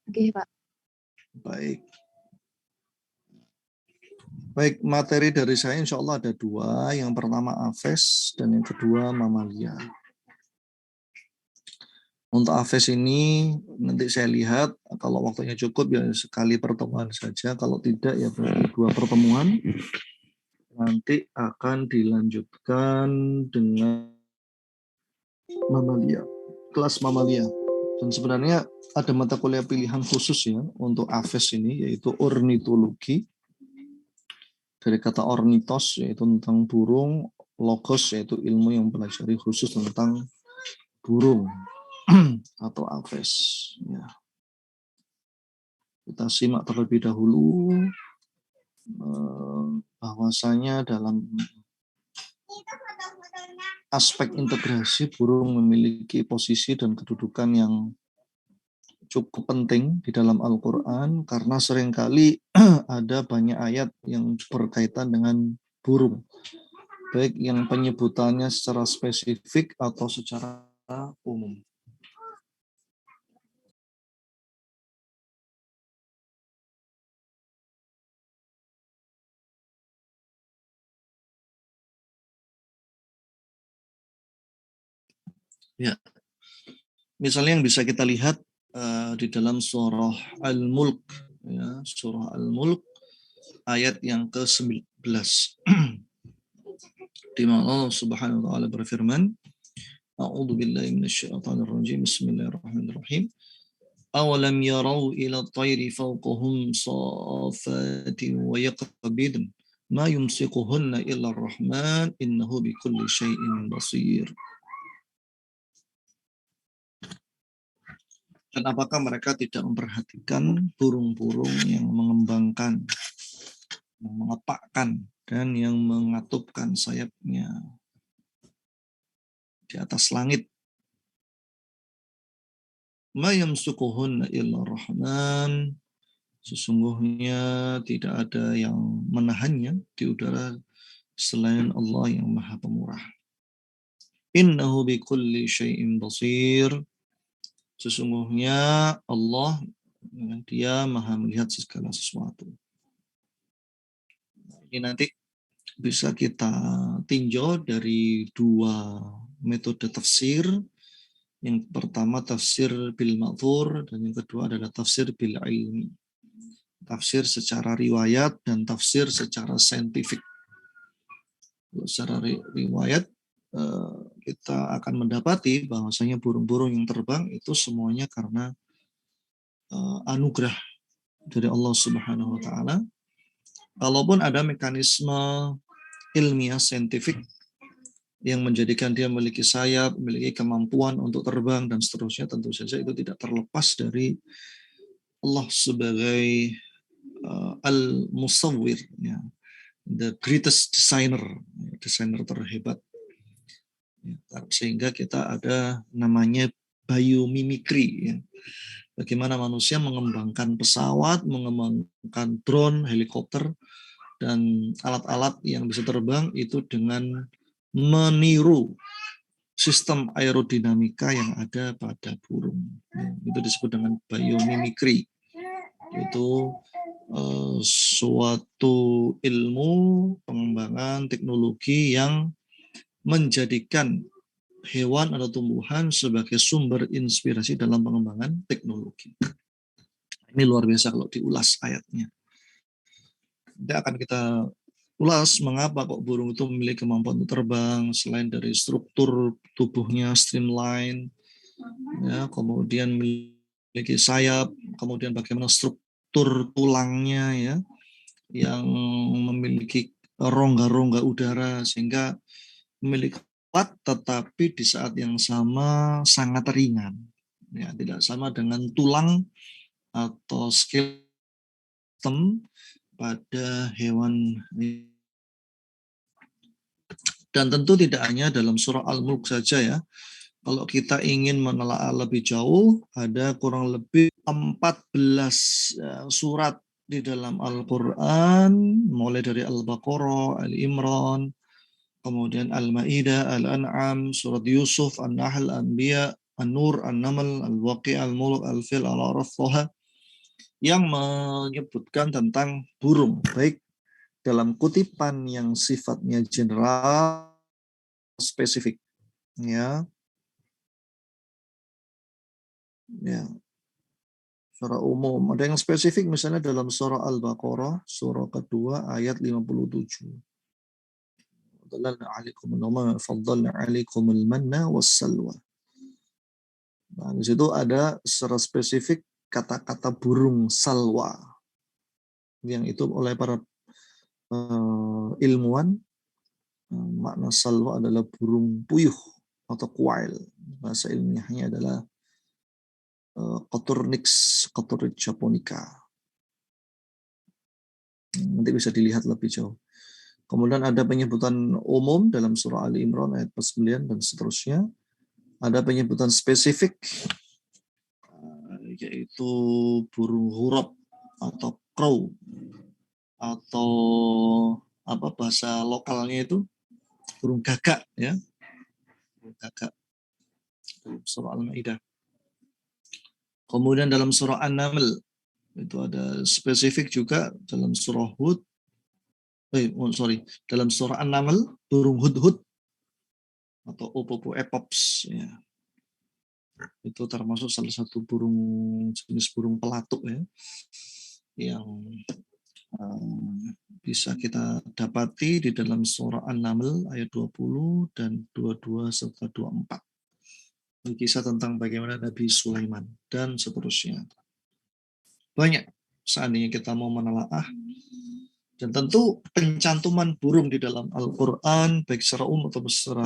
Oke, Pak. Baik. Baik, materi dari saya insya Allah ada dua. Yang pertama Aves dan yang kedua mamalia. Untuk Aves ini nanti saya lihat kalau waktunya cukup ya sekali pertemuan saja. Kalau tidak ya berarti dua pertemuan. Nanti akan dilanjutkan dengan mamalia, kelas mamalia. Dan sebenarnya ada mata kuliah pilihan khusus ya untuk Aves ini yaitu ornitologi. Dari kata ornitos yaitu tentang burung, logos yaitu ilmu yang mempelajari khusus tentang burung atau aves. Ya. Kita simak terlebih dahulu bahwasanya dalam aspek integrasi burung memiliki posisi dan kedudukan yang cukup penting di dalam Al-Quran karena seringkali ada banyak ayat yang berkaitan dengan burung. Baik yang penyebutannya secara spesifik atau secara umum. Ya, misalnya yang bisa kita lihat di dalam surah Al-Mulk, ya, surah Al-Mulk ayat yang ke-11. Di mana Allah Subhanahu wa taala berfirman, A'udzu billahi minasyaitonir rajim. Bismillahirrahmanirrahim. Awalam yarau ila at-tayri fawqahum safatin wa yaqbidun ma yumsikuhunna illa ar-rahman innahu bikulli syai'in basir. Dan apakah mereka tidak memperhatikan burung-burung yang mengembangkan, yang mengepakkan, dan yang mengatupkan sayapnya di atas langit? Ma yamsukuhunna illa rahman. Sesungguhnya tidak ada yang menahannya di udara selain Allah yang Maha Pemurah. Innahu bikulli syai'in basir. Sesungguhnya Allah, dia Maha melihat segala sesuatu. Ini nanti bisa kita tinjau dari dua metode tafsir. Yang pertama tafsir bil ma'thur dan yang kedua adalah tafsir bil ilmi. Tafsir secara riwayat dan tafsir secara saintifik. Secara riwayat kita akan mendapati bahwasanya burung-burung yang terbang itu semuanya karena anugerah dari Allah Subhanahu wa taala. Kalaupun ada mekanisme ilmiah saintifik yang menjadikan dia memiliki sayap, memiliki kemampuan untuk terbang dan seterusnya, tentu saja itu tidak terlepas dari Allah sebagai al-musawwir, ya, the greatest designer, desainer terhebat. Sehingga kita ada namanya biomimikri, ya. Bagaimana manusia mengembangkan pesawat, mengembangkan drone, helikopter, dan alat-alat yang bisa terbang itu dengan meniru sistem aerodinamika yang ada pada burung. Itu disebut dengan biomimikri. Itu suatu ilmu pengembangan teknologi yang menjadikan hewan atau tumbuhan sebagai sumber inspirasi dalam pengembangan teknologi. Ini luar biasa kalau diulas ayatnya. Nanti akan kita ulas mengapa kok burung itu memiliki kemampuan untuk terbang selain dari struktur tubuhnya streamline, ya, kemudian memiliki sayap, kemudian bagaimana struktur tulangnya, ya, yang memiliki rongga-rongga udara sehingga memiliki kuat tetapi di saat yang sama sangat ringan, ya, tidak sama dengan tulang atau skeleton pada hewan. Dan tentu tidak hanya dalam surah Al-Mulk saja, ya. Kalau kita ingin menelaah lebih jauh, ada kurang lebih 14 surat di dalam Al-Quran, mulai dari Al-Baqarah, Al-Imran, kemudian Al-Ma'idah, Al-An'am, Surat Yusuf, An-Nahl, Anbiya, An-Nur, An-Naml, Al-Waqi', Al-Mulk, Al-Fil, Al-Araf, Thaha, yang menyebutkan tentang burung, baik dalam kutipan yang sifatnya general, spesifik, ya, ya, secara umum. Ada yang spesifik misalnya dalam surah Al-Baqarah, surah kedua ayat 57. Nah, di situ ada secara spesifik kata-kata burung salwa, yang itu oleh para ilmuwan, makna salwa adalah burung puyuh atau quail. Bahasa ilmiahnya adalah Coturnix japonica. Nanti bisa dilihat lebih jauh. Kemudian ada penyebutan umum dalam surah Ali Imran ayat 9 dan seterusnya. Ada penyebutan spesifik, yaitu burung huruf atau crow, atau apa bahasa lokalnya itu burung gagak, ya, burung gagak dalam surah Al-Maidah. Kemudian dalam surah An-Naml itu ada spesifik juga dalam surah Hud, dalam surah An-Naml burung hudhud atau opopo epops, ya. Itu termasuk salah satu burung, jenis burung pelatuk, ya, yang bisa kita dapati di dalam surah An-Naml ayat 20 dan 22 serta 24. Kisah tentang bagaimana Nabi Sulaiman dan seterusnya. Banyak seandainya kita mau menelaah. Dan tentu pencantuman burung di dalam Al-Quran, baik secara umum atau secara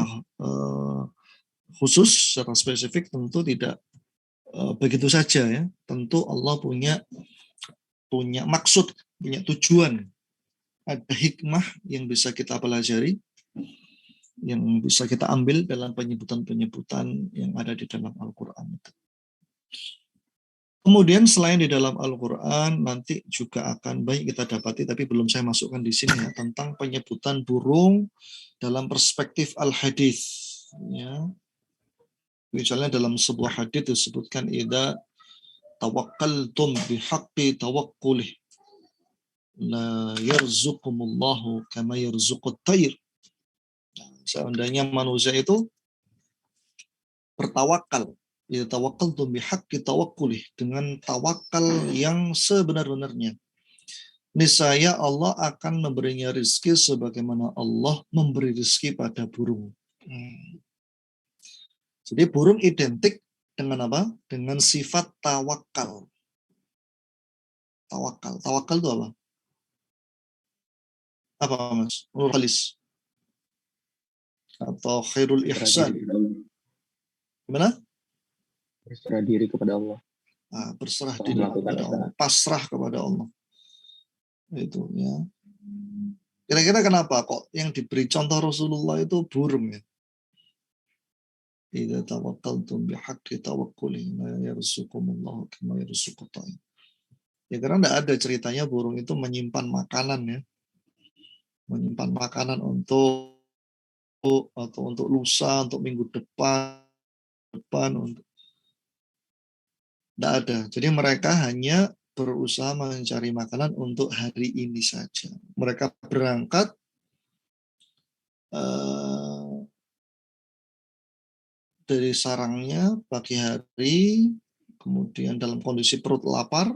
khusus, secara spesifik, tentu tidak begitu saja, ya. Tentu Allah punya maksud, punya tujuan. Ada hikmah yang bisa kita pelajari, yang bisa kita ambil dalam penyebutan-penyebutan yang ada di dalam Al-Quran itu. Kemudian selain di dalam Al-Quran, nanti juga akan banyak kita dapati, tapi belum saya masukkan di sini, ya, tentang penyebutan burung dalam perspektif al-hadis. Ya. Misalnya dalam sebuah hadis disebutkan, idza tawakkaltum bihaqqi tawakkulih la yarzuqumullahu kama yarzuqut tayr. Seandainya manusia itu bertawakal, ya tawakkaltum bihaqqi tawakkulih, dengan tawakal yang sebenar-benarnya, niscaya Allah akan memberinya rizki sebagaimana Allah memberi rizki pada burung. Jadi burung identik dengan apa? Dengan sifat tawakal. Tawakal itu apa? Apa, Mas? Nurhalis atau khairul ihsan. Gimana? Berserah diri kepada Allah. Berserah diri kepada Allah, pasrah kepada Allah. Itu, ya. Kira-kira kenapa kok yang diberi contoh Rasulullah itu burung, ya? Idza tawakkaltum bihaqqi tawakkuli la yarzuqumullahu kama yarzuqut tayr. Ya karena tidak ada ceritanya burung itu menyimpan makanan, ya. Menyimpan makanan untuk lusa, untuk minggu depan untuk tidak ada. Jadi mereka hanya berusaha mencari makanan untuk hari ini saja. Mereka berangkat dari sarangnya pagi hari, kemudian dalam kondisi perut lapar,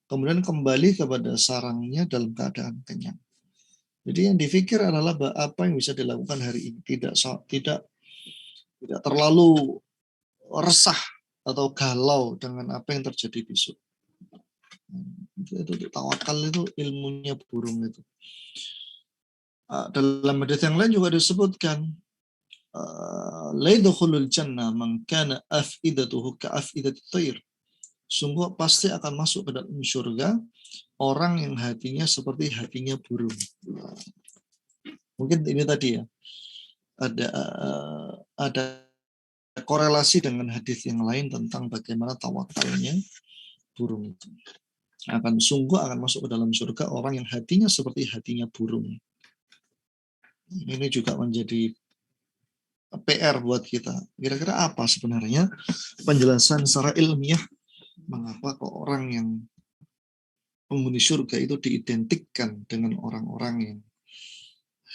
kemudian kembali kepada sarangnya dalam keadaan kenyang. Jadi yang dipikir adalah apa yang bisa dilakukan hari ini, tidak terlalu resah atau galau dengan apa yang terjadi besok. Itu tawakal, itu ilmunya burung itu. Dalam hadis yang lain juga disebutkan, la yadkhulul jannah man kana afidatuhu ka afidatit tayr. Sungguh pasti akan masuk ke dalam surga orang yang hatinya seperti hatinya burung. Mungkin ini tadi, ya, ada korelasi dengan hadis yang lain tentang bagaimana tawakalnya burung itu. Sungguh akan masuk ke dalam surga orang yang hatinya seperti hatinya burung. Ini juga menjadi PR buat kita. Kira-kira apa sebenarnya penjelasan secara ilmiah mengapa kok orang yang penghuni surga itu diidentikan dengan orang-orang yang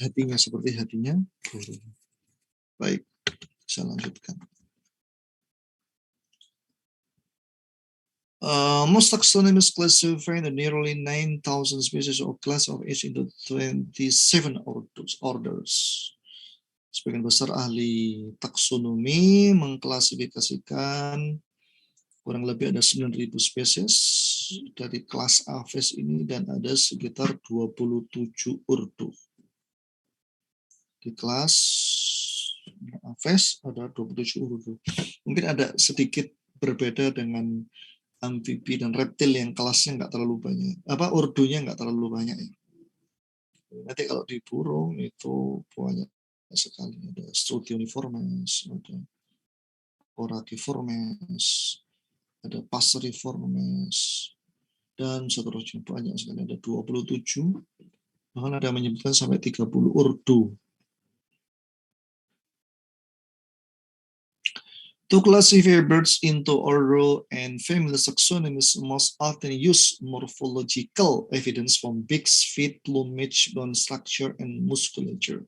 hatinya seperti hatinya burung. Baik, saya lanjutkan. Most taxonomies classify the nearly 9,000 species or class of each into 27 orders. Sebagian besar ahli taksonomi mengklasifikasikan kurang lebih ada 9.000 spesies dari kelas Aves ini dan ada sekitar 27 urdu. Di kelas Aves ada 27 urdu. Mungkin ada sedikit berbeda dengan amfibi dan reptil yang kelasnya nggak terlalu banyak, urdunya nggak terlalu banyak ya. Nanti kalau di burung itu banyak sekali, ada Struthiouniformes, ada Oraciformes, ada Passeriformes, dan seterusnya banyak sekali, ada 27, bahkan ada menyebutkan sampai 30 urdu. To classify birds into order and family taxonomies most often use morphological evidence from beaks, feet, plumage, bone structure, and musculature.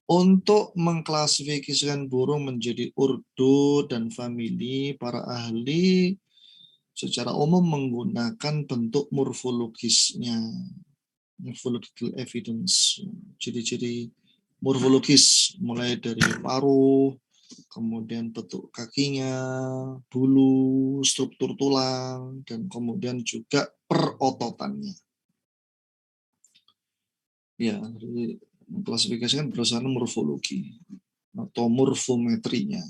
Untuk mengklasifikasikan burung menjadi urdu dan famili, para ahli secara umum menggunakan bentuk morfologisnya, morphological evidence, ciri-ciri morfologis, mulai dari paruh, kemudian bentuk kakinya, bulu, struktur tulang, dan kemudian juga perototannya. Ya, jadi mengklasifikasikan berdasarkan morfologi atau morfometrinya.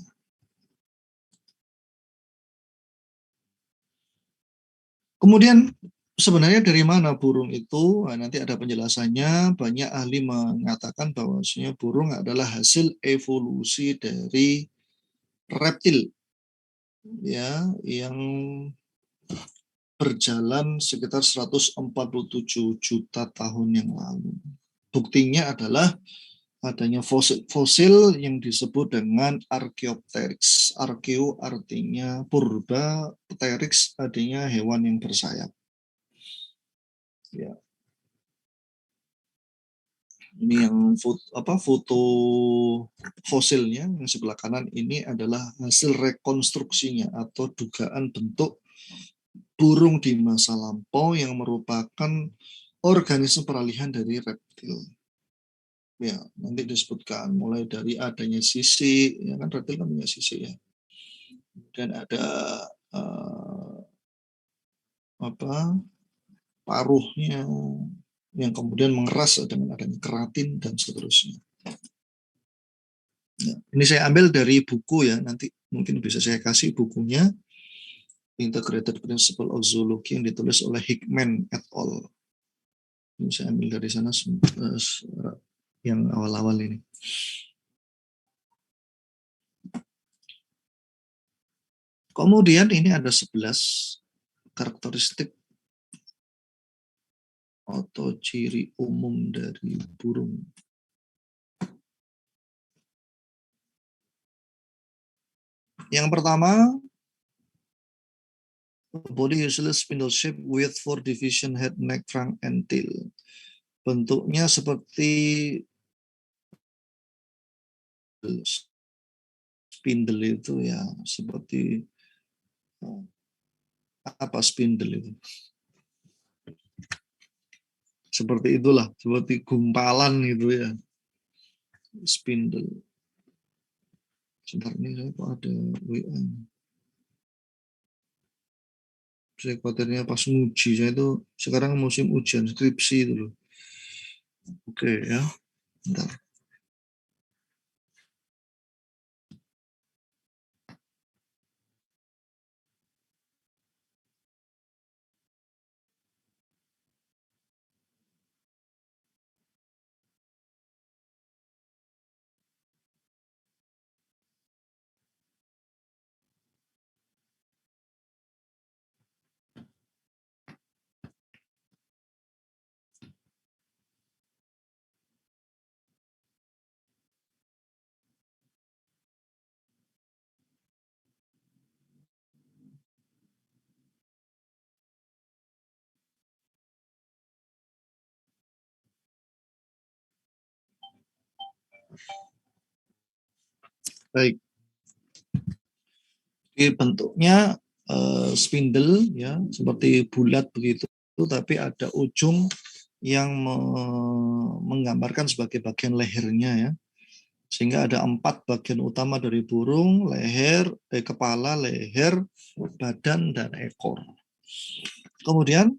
Kemudian sebenarnya dari mana burung itu? Nah, nanti ada penjelasannya. Banyak ahli mengatakan bahwasanya burung adalah hasil evolusi dari reptil, ya, yang berjalan sekitar 147 juta tahun yang lalu. Buktinya adalah adanya fosil yang disebut dengan Archaeopteryx. Archeo artinya purba, pteryx artinya hewan yang bersayap. Ya. Ini yang foto fosilnya yang sebelah kanan ini adalah hasil rekonstruksinya atau dugaan bentuk burung di masa lampau yang merupakan organisme peralihan dari reptil. Ya, nanti disebutkan mulai dari adanya sisik, ya kan reptil kan punya sisik ya. Dan ada paruhnya yang kemudian mengeras dengan adanya keratin dan seterusnya. Ya, ini saya ambil dari buku ya, nanti mungkin bisa saya kasih bukunya, Integrated Principle of Zoology yang ditulis oleh Hickman et al. Ini saya ambil dari sana yang awal-awal ini. Kemudian ini ada 11 karakteristik atau ciri umum dari burung. Yang pertama, body usually spindle shape with 4 division head, neck, trunk, and tail. Bentuknya seperti spindle itu ya, seperti apa spindle itu? Seperti itulah, seperti gumpalan gitu ya. Spindle. Sebentar ini saya kok ada WA. Saya khawatirnya pas nguji, saya itu sekarang musim ujian skripsi itu loh. Oke ya, bentar. Baik. Jadi bentuknya spindle ya, seperti bulat begitu, tapi ada ujung yang menggambarkan sebagai bagian lehernya ya. Sehingga ada 4 bagian utama dari burung: leher, kepala, leher, badan, dan ekor. Kemudian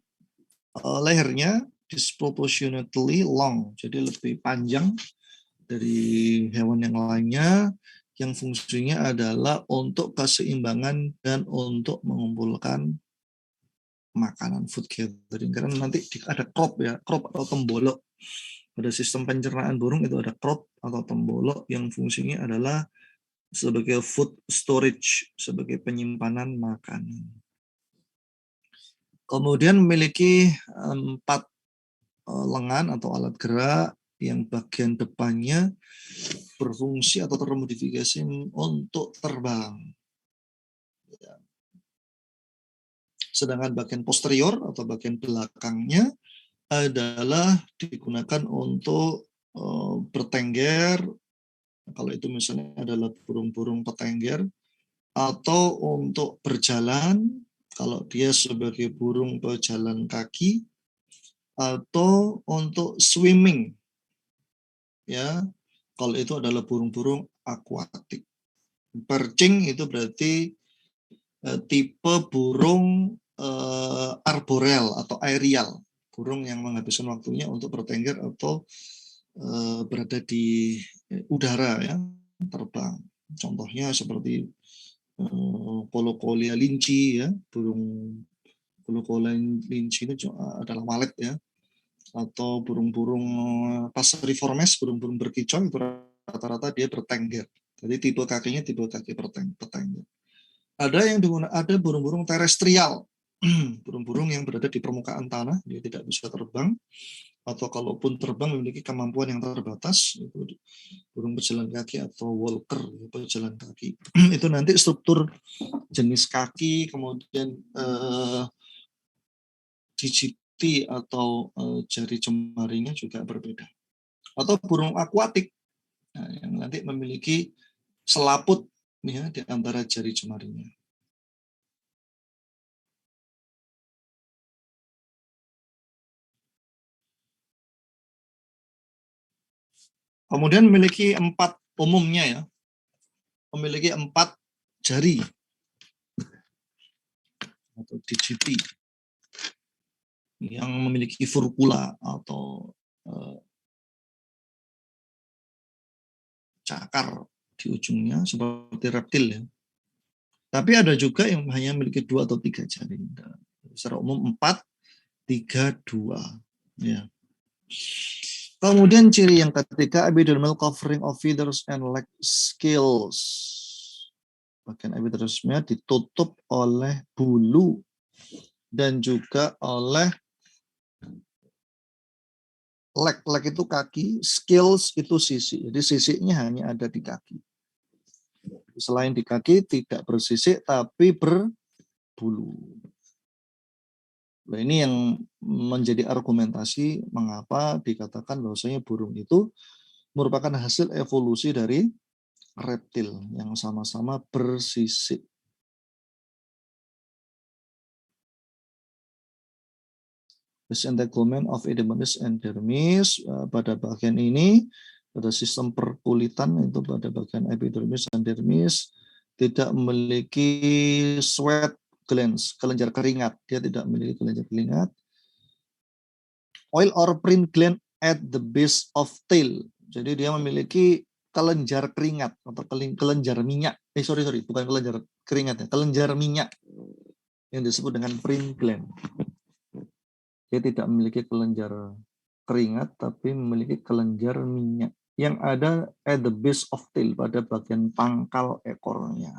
lehernya disproportionately long, jadi lebih panjang dari hewan yang lainnya, yang fungsinya adalah untuk keseimbangan dan untuk mengumpulkan makanan, food gathering. Karena nanti ada crop ya, crop atau tembolok. Pada sistem pencernaan burung itu ada crop atau tembolok yang fungsinya adalah sebagai food storage, sebagai penyimpanan makanan. Kemudian memiliki 4 lengan atau alat gerak yang bagian depannya berfungsi atau termodifikasi untuk terbang. Sedangkan bagian posterior atau bagian belakangnya adalah digunakan untuk bertengger, kalau itu misalnya adalah burung-burung petengger, atau untuk berjalan, kalau dia sebagai burung pejalan kaki, atau untuk swimming, ya, kalau itu adalah burung-burung akuatik. Perching itu berarti tipe burung arboreal atau aerial, burung yang menghabiskan waktunya untuk bertengger atau berada di udara ya, terbang. Contohnya seperti Colocolia linci ya, burung Colocolia linci itu adalah walet ya, atau burung-burung Passeriformes, burung-burung berkicau, itu rata-rata dia bertengger. Jadi tipe kakinya tipe kaki petengger. Ada burung-burung terestrial, burung-burung yang berada di permukaan tanah, dia tidak bisa terbang, atau kalaupun terbang memiliki kemampuan yang terbatas, itu burung pejalan kaki atau walker, pejalan kaki. Itu nanti struktur jenis kaki, kemudian digiti atau jari jemarinya juga berbeda. Atau burung akuatik, yang nanti memiliki selaput ya, di antara jari jemarinya. Kemudian memiliki 4 umumnya ya, memiliki 4 jari atau digiti yang memiliki furcula atau cakar di ujungnya seperti reptil ya. Tapi ada juga yang hanya memiliki 2 atau 3 jari. Secara umum 4, 3, 2 ya. Kemudian ciri yang ketiga, epidermal covering of feathers and leg scales. Bagian epidermisnya ditutup oleh bulu dan juga oleh leg. Leg itu kaki, scales itu sisik. Jadi sisiknya hanya ada di kaki. Selain di kaki tidak bersisik tapi berbulu. Nah, ini yang menjadi argumentasi mengapa dikatakan bahwasanya burung itu merupakan hasil evolusi dari reptil yang sama-sama bersisik. Disentanglement of epidermis and dermis, pada bagian ini pada sistem perkulitan itu pada bagian epidermis dan dermis tidak memiliki sweat glands, kelenjar keringat. Dia tidak memiliki kelenjar keringat. Oil or print gland at the base of tail. Jadi dia memiliki kelenjar keringat atau kelenjar minyak. Bukan kelenjar keringat ya, kelenjar minyak yang disebut dengan print gland. Dia tidak memiliki kelenjar keringat, tapi memiliki kelenjar minyak yang ada at the base of tail, pada bagian pangkal ekornya.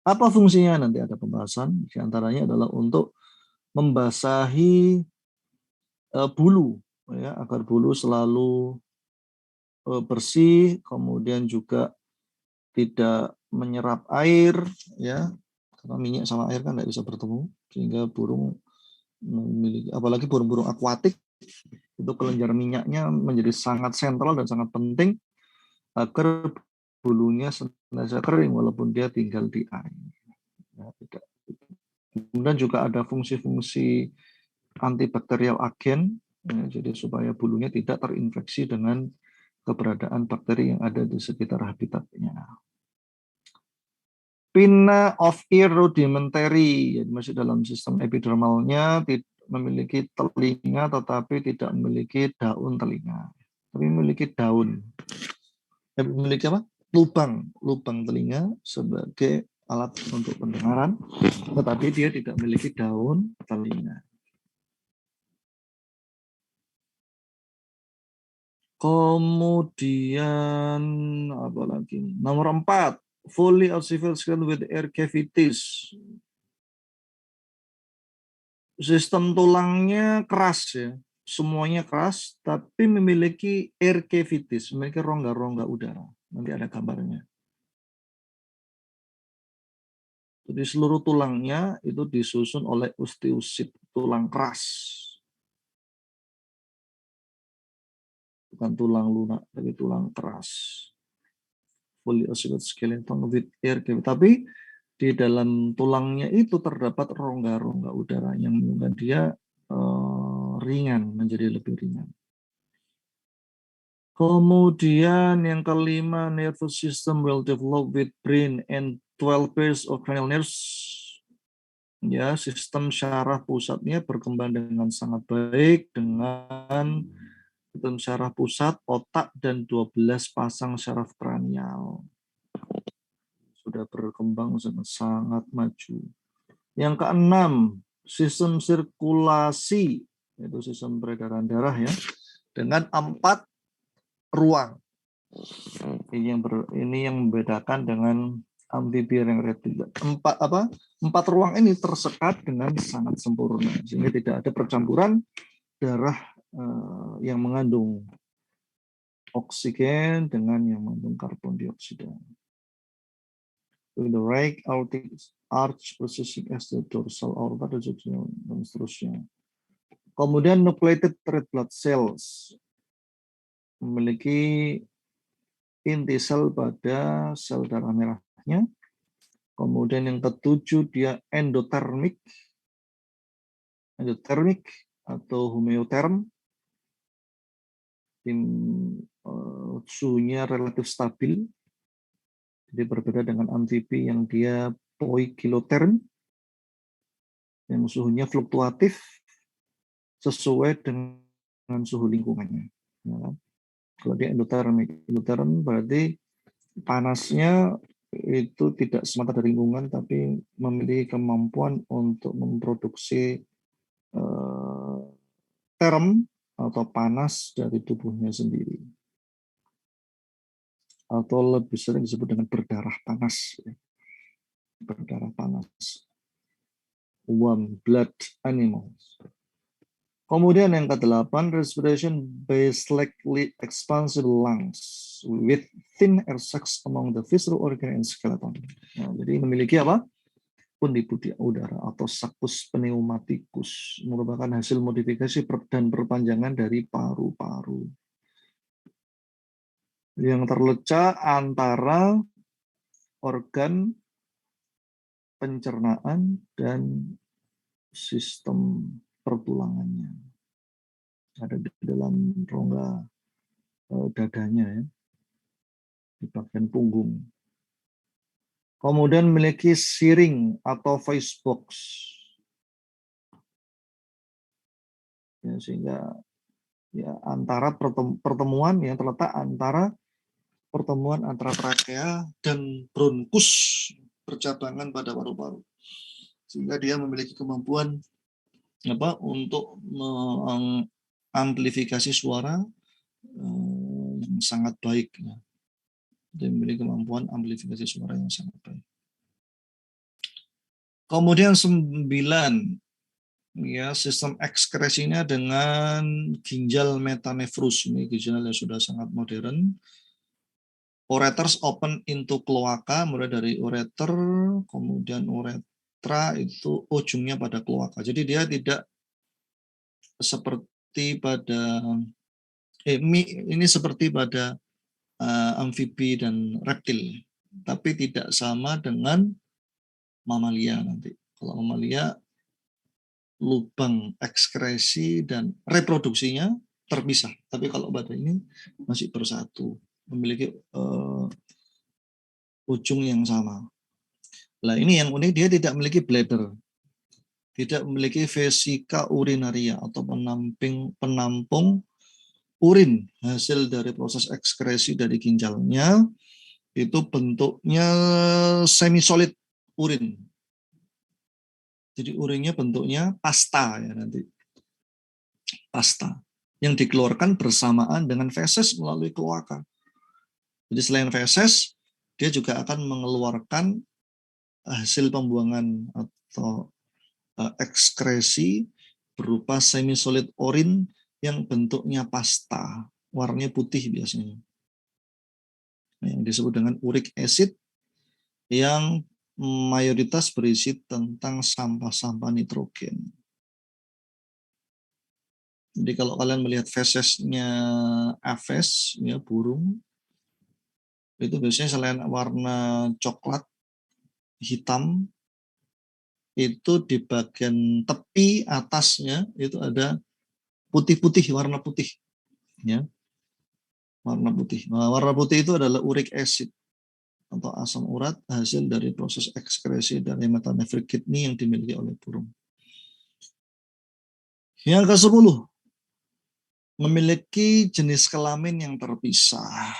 Apa fungsinya? Nanti ada pembahasan. Di antaranya adalah untuk membasahi bulu, ya, agar bulu selalu bersih, kemudian juga tidak menyerap air, ya, karena minyak sama air kan tidak bisa bertemu, sehingga burung memiliki, apalagi burung-burung akuatik, itu kelenjar minyaknya menjadi sangat sentral dan sangat penting agar bulunya senantiasa kering walaupun dia tinggal di air. Ya, tidak. Kemudian juga ada fungsi-fungsi antibakterial agen, ya, jadi supaya bulunya tidak terinfeksi dengan keberadaan bakteri yang ada di sekitar habitatnya. Pinna of ear rudimentary, jadi masih dalam sistem epidermalnya, memiliki telinga tetapi tidak memiliki daun telinga, tapi memiliki daun. Memiliki apa? Lubang telinga sebagai alat untuk pendengaran, tetapi dia tidak memiliki daun telinga. Kemudian apa lagi? Nomor 4, fully ossified skull with air cavities. Sistem tulangnya keras ya, semuanya keras, tapi memiliki air cavities, memiliki rongga-rongga udara. Nanti ada gambarnya. Jadi seluruh tulangnya itu disusun oleh osteosit, tulang keras. Bukan tulang lunak, tapi tulang keras. Fully ossified skeleton with air cavity. Tapi di dalam tulangnya itu terdapat rongga-rongga udara yang menyebabkan dia ringan, menjadi lebih ringan. Kemudian yang kelima, nervous system well developed with brain and 12 pairs of cranial nerves. Ya, sistem syaraf pusatnya berkembang dengan sangat baik dengan sistem syaraf pusat, otak, dan 12 pasang syaraf kranial. Sudah berkembang sangat maju. Yang keenam, sistem sirkulasi, yaitu sistem peredaran darah ya, dengan 4 ruang. Ini yang membedakan dengan amfibi yang reptil. 4 ruang ini tersekat dengan sangat sempurna, sehingga tidak ada percampuran darah yang mengandung oksigen dengan yang mengandung karbon dioksida. With the right aortic arch processing as the dorsal aorta dan seterusnya. Kemudian nucleated red blood cells memiliki inti sel pada sel darah merahnya. Kemudian yang ketujuh dia endotermik atau homeotherm. Suhunya relatif stabil. Jadi berbeda dengan amfibi yang dia poikilotherm yang suhunya fluktuatif sesuai dengan suhu lingkungannya. Ya kan? Kalau dia endoterm berarti panasnya itu tidak semata dari lingkungan, tapi memiliki kemampuan untuk memproduksi term atau panas dari tubuhnya sendiri. Atau lebih sering disebut dengan berdarah panas. Berdarah panas. Warm blood animals. Kemudian yang ke-8, respiration by slightly expansive lungs with thin air sacs among the visceral organ and skeleton. Nah, jadi memiliki apa? Pundi-pundi udara atau sakus pneumatikus, merupakan hasil modifikasi dan perpanjangan dari paru-paru yang terletak antara organ pencernaan dan sistem pertulangannya. Ada di dalam rongga dadanya ya, di bagian punggung. Kemudian memiliki siring atau voice box. Ya, sehingga ya antara pertemuan yang terletak antara pertemuan antara trakea dan bronkus, percabangan pada paru-paru. Sehingga dia memiliki kemampuan untuk mengamplifikasi suara yang sangat baik. Dia memiliki kemampuan amplifikasi suara yang sangat baik. Kemudian 9, ya, sistem ekskresinya dengan ginjal metanefrus. Ini ginjal yang sudah sangat modern. Ureters open into cloaca, mulai dari ureter, kemudian uretra itu ujungnya pada kloaka. Jadi dia tidak seperti pada ini seperti pada amfibi dan reptil, tapi tidak sama dengan mamalia nanti. Kalau mamalia lubang ekskresi dan reproduksinya terpisah, tapi kalau pada ini masih bersatu, memiliki ujung yang sama. Nah ini yang unik, dia tidak memiliki bladder, tidak memiliki vesika urinaria atau penampung urin hasil dari proses ekskresi dari ginjalnya. Itu bentuknya semi solid urin. Jadi urinnya bentuknya pasta ya nanti. Pasta yang dikeluarkan bersamaan dengan feses melalui kloaka. Jadi selain feses, dia juga akan mengeluarkan hasil pembuangan atau ekskresi berupa semi solid urin yang bentuknya pasta, warnanya putih biasanya. Yang disebut dengan uric acid yang mayoritas berisi tentang sampah-sampah nitrogen. Jadi kalau kalian melihat fesesnya aves, ya burung, itu biasanya selain warna coklat, hitam, itu di bagian tepi atasnya itu ada putih-putih, warna putih, ya, warna putih. Nah, warna putih itu adalah uric acid atau asam urat hasil dari proses ekskresi dari metanephric kidney yang dimiliki oleh burung. Yang ke-10, memiliki jenis kelamin yang terpisah.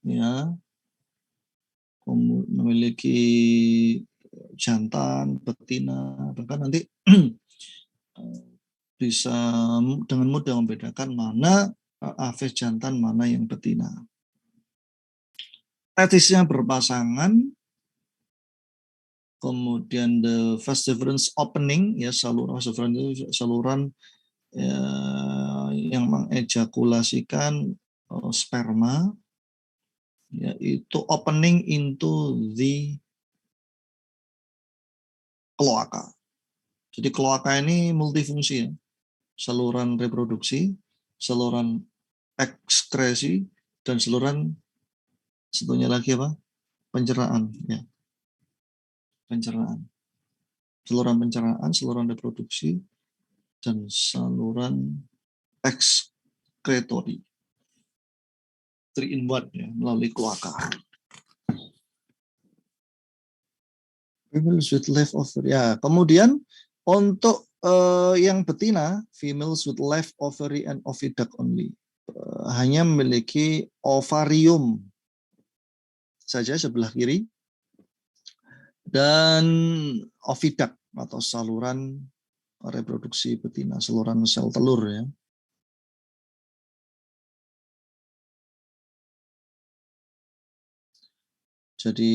Ya, memiliki jantan, betina, bahkan nanti bisa dengan mudah membedakan mana aves jantan, mana yang betina. Tetisnya berpasangan, kemudian the vas deferens opening, ya saluran vas deferens itu saluran ya, yang mengejakulasikan sperma, yaitu opening into the kloaka. Jadi kloaka ini multifungsi ya, saluran reproduksi, saluran ekskresi, dan saluran satunya lagi apa? Pencernaan ya. Pencernaan. Saluran pencernaan, saluran reproduksi, dan saluran ekskretori. 3 in 1 ya, melalui kloaka. Females with left ovary. Ya, kemudian untuk yang betina, females with left ovary and oviduct only. Hanya memiliki ovarium saja sebelah kiri dan oviduct atau saluran reproduksi betina, saluran sel telur ya. Jadi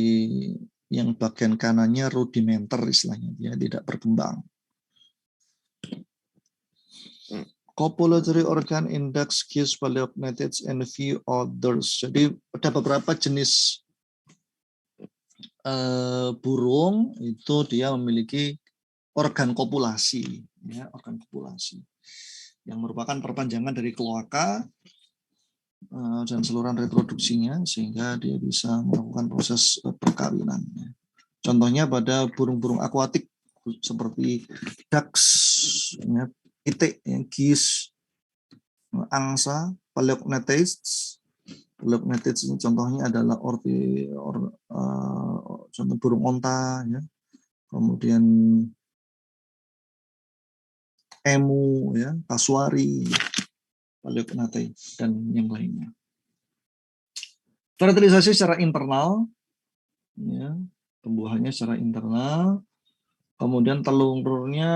yang bagian kanannya rudimenter istilahnya, dia tidak berkembang. Copulatory organ index gives paleognathids and a few others. Jadi ada beberapa jenis burung itu dia memiliki organ kopulasi, ya, organ kopulasi yang merupakan perpanjangan dari kloaka dan saluran reproduksinya sehingga dia bisa melakukan proses perkawinan. Contohnya pada burung-burung akuatik seperti ducks, ya, itik, ya, geese, angsa, paleognathids. Paleognathids ini contohnya adalah contoh burung onta, ya. Kemudian emu, ya, kasuari, paleognathids dan yang lainnya. Fertilisasi secara internal, ya, tumbuhannya secara internal. Kemudian telurnya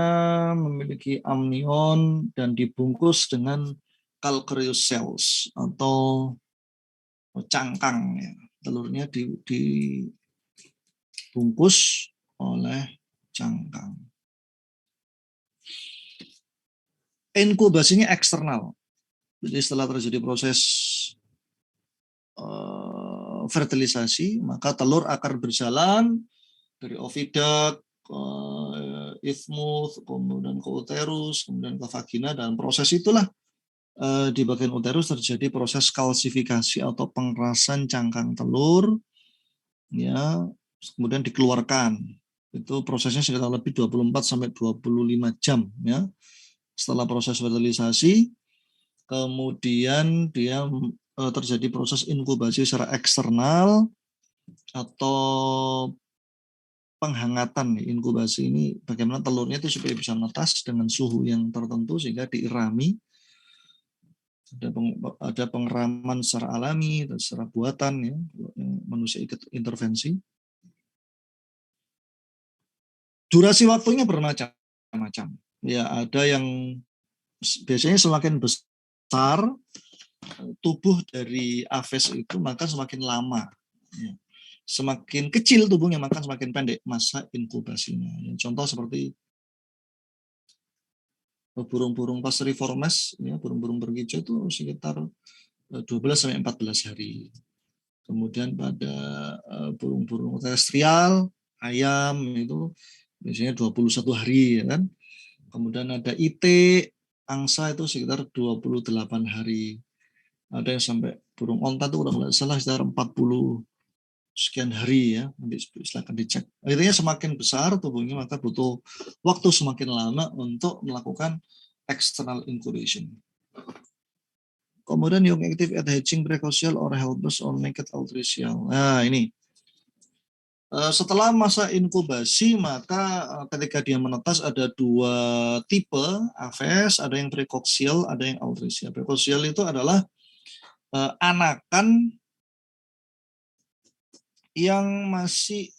memiliki amnion dan dibungkus dengan calcareous cells atau cangkang. Ya. Telurnya dibungkus oleh cangkang. Inkubasinya eksternal. Jadi setelah terjadi proses fertilisasi, maka telur akan berjalan dari oviduct ke isthmus, kemudian ke uterus, kemudian ke vagina, dan proses itulah di bagian uterus terjadi proses kalsifikasi atau pengerasan cangkang telur, ya, kemudian dikeluarkan. Itu prosesnya sekitar lebih 24 sampai 25 jam, ya. Setelah proses fertilisasi, kemudian dia terjadi proses inkubasi secara eksternal atau penghangatan. Inkubasi ini bagaimana telurnya itu supaya bisa menetas dengan suhu yang tertentu sehingga diirami. Ada pengeraman secara alami dan secara buatan, ya, yang manusia ikut intervensi. Durasi waktunya bermacam-macam. Ya, ada yang biasanya semakin besar tubuh dari aves itu maka semakin lama. Ya. Semakin kecil tubuhnya maka semakin pendek masa inkubasinya. Ya, contoh seperti burung-burung passeriformes, ya, burung-burung berkicau itu sekitar 12 sampai 14 hari. Kemudian pada burung-burung terestrial, ayam itu biasanya 21 hari, ya kan. Kemudian ada itik, angsa itu sekitar 28 hari. Ada yang sampai burung onta itu kalau nggak salah sekitar 40 sekian hari, ya. Nanti silakan dicek. Akhirnya semakin besar tubuhnya maka butuh waktu semakin lama untuk melakukan external incubation. Kemudian young active at hatching, precocial or helpless or naked altricial. Nah, ini. Setelah masa inkubasi, maka ketika dia menetas ada dua tipe aves, ada yang precocial, ada yang altricial. Precocial itu adalah anakan yang masih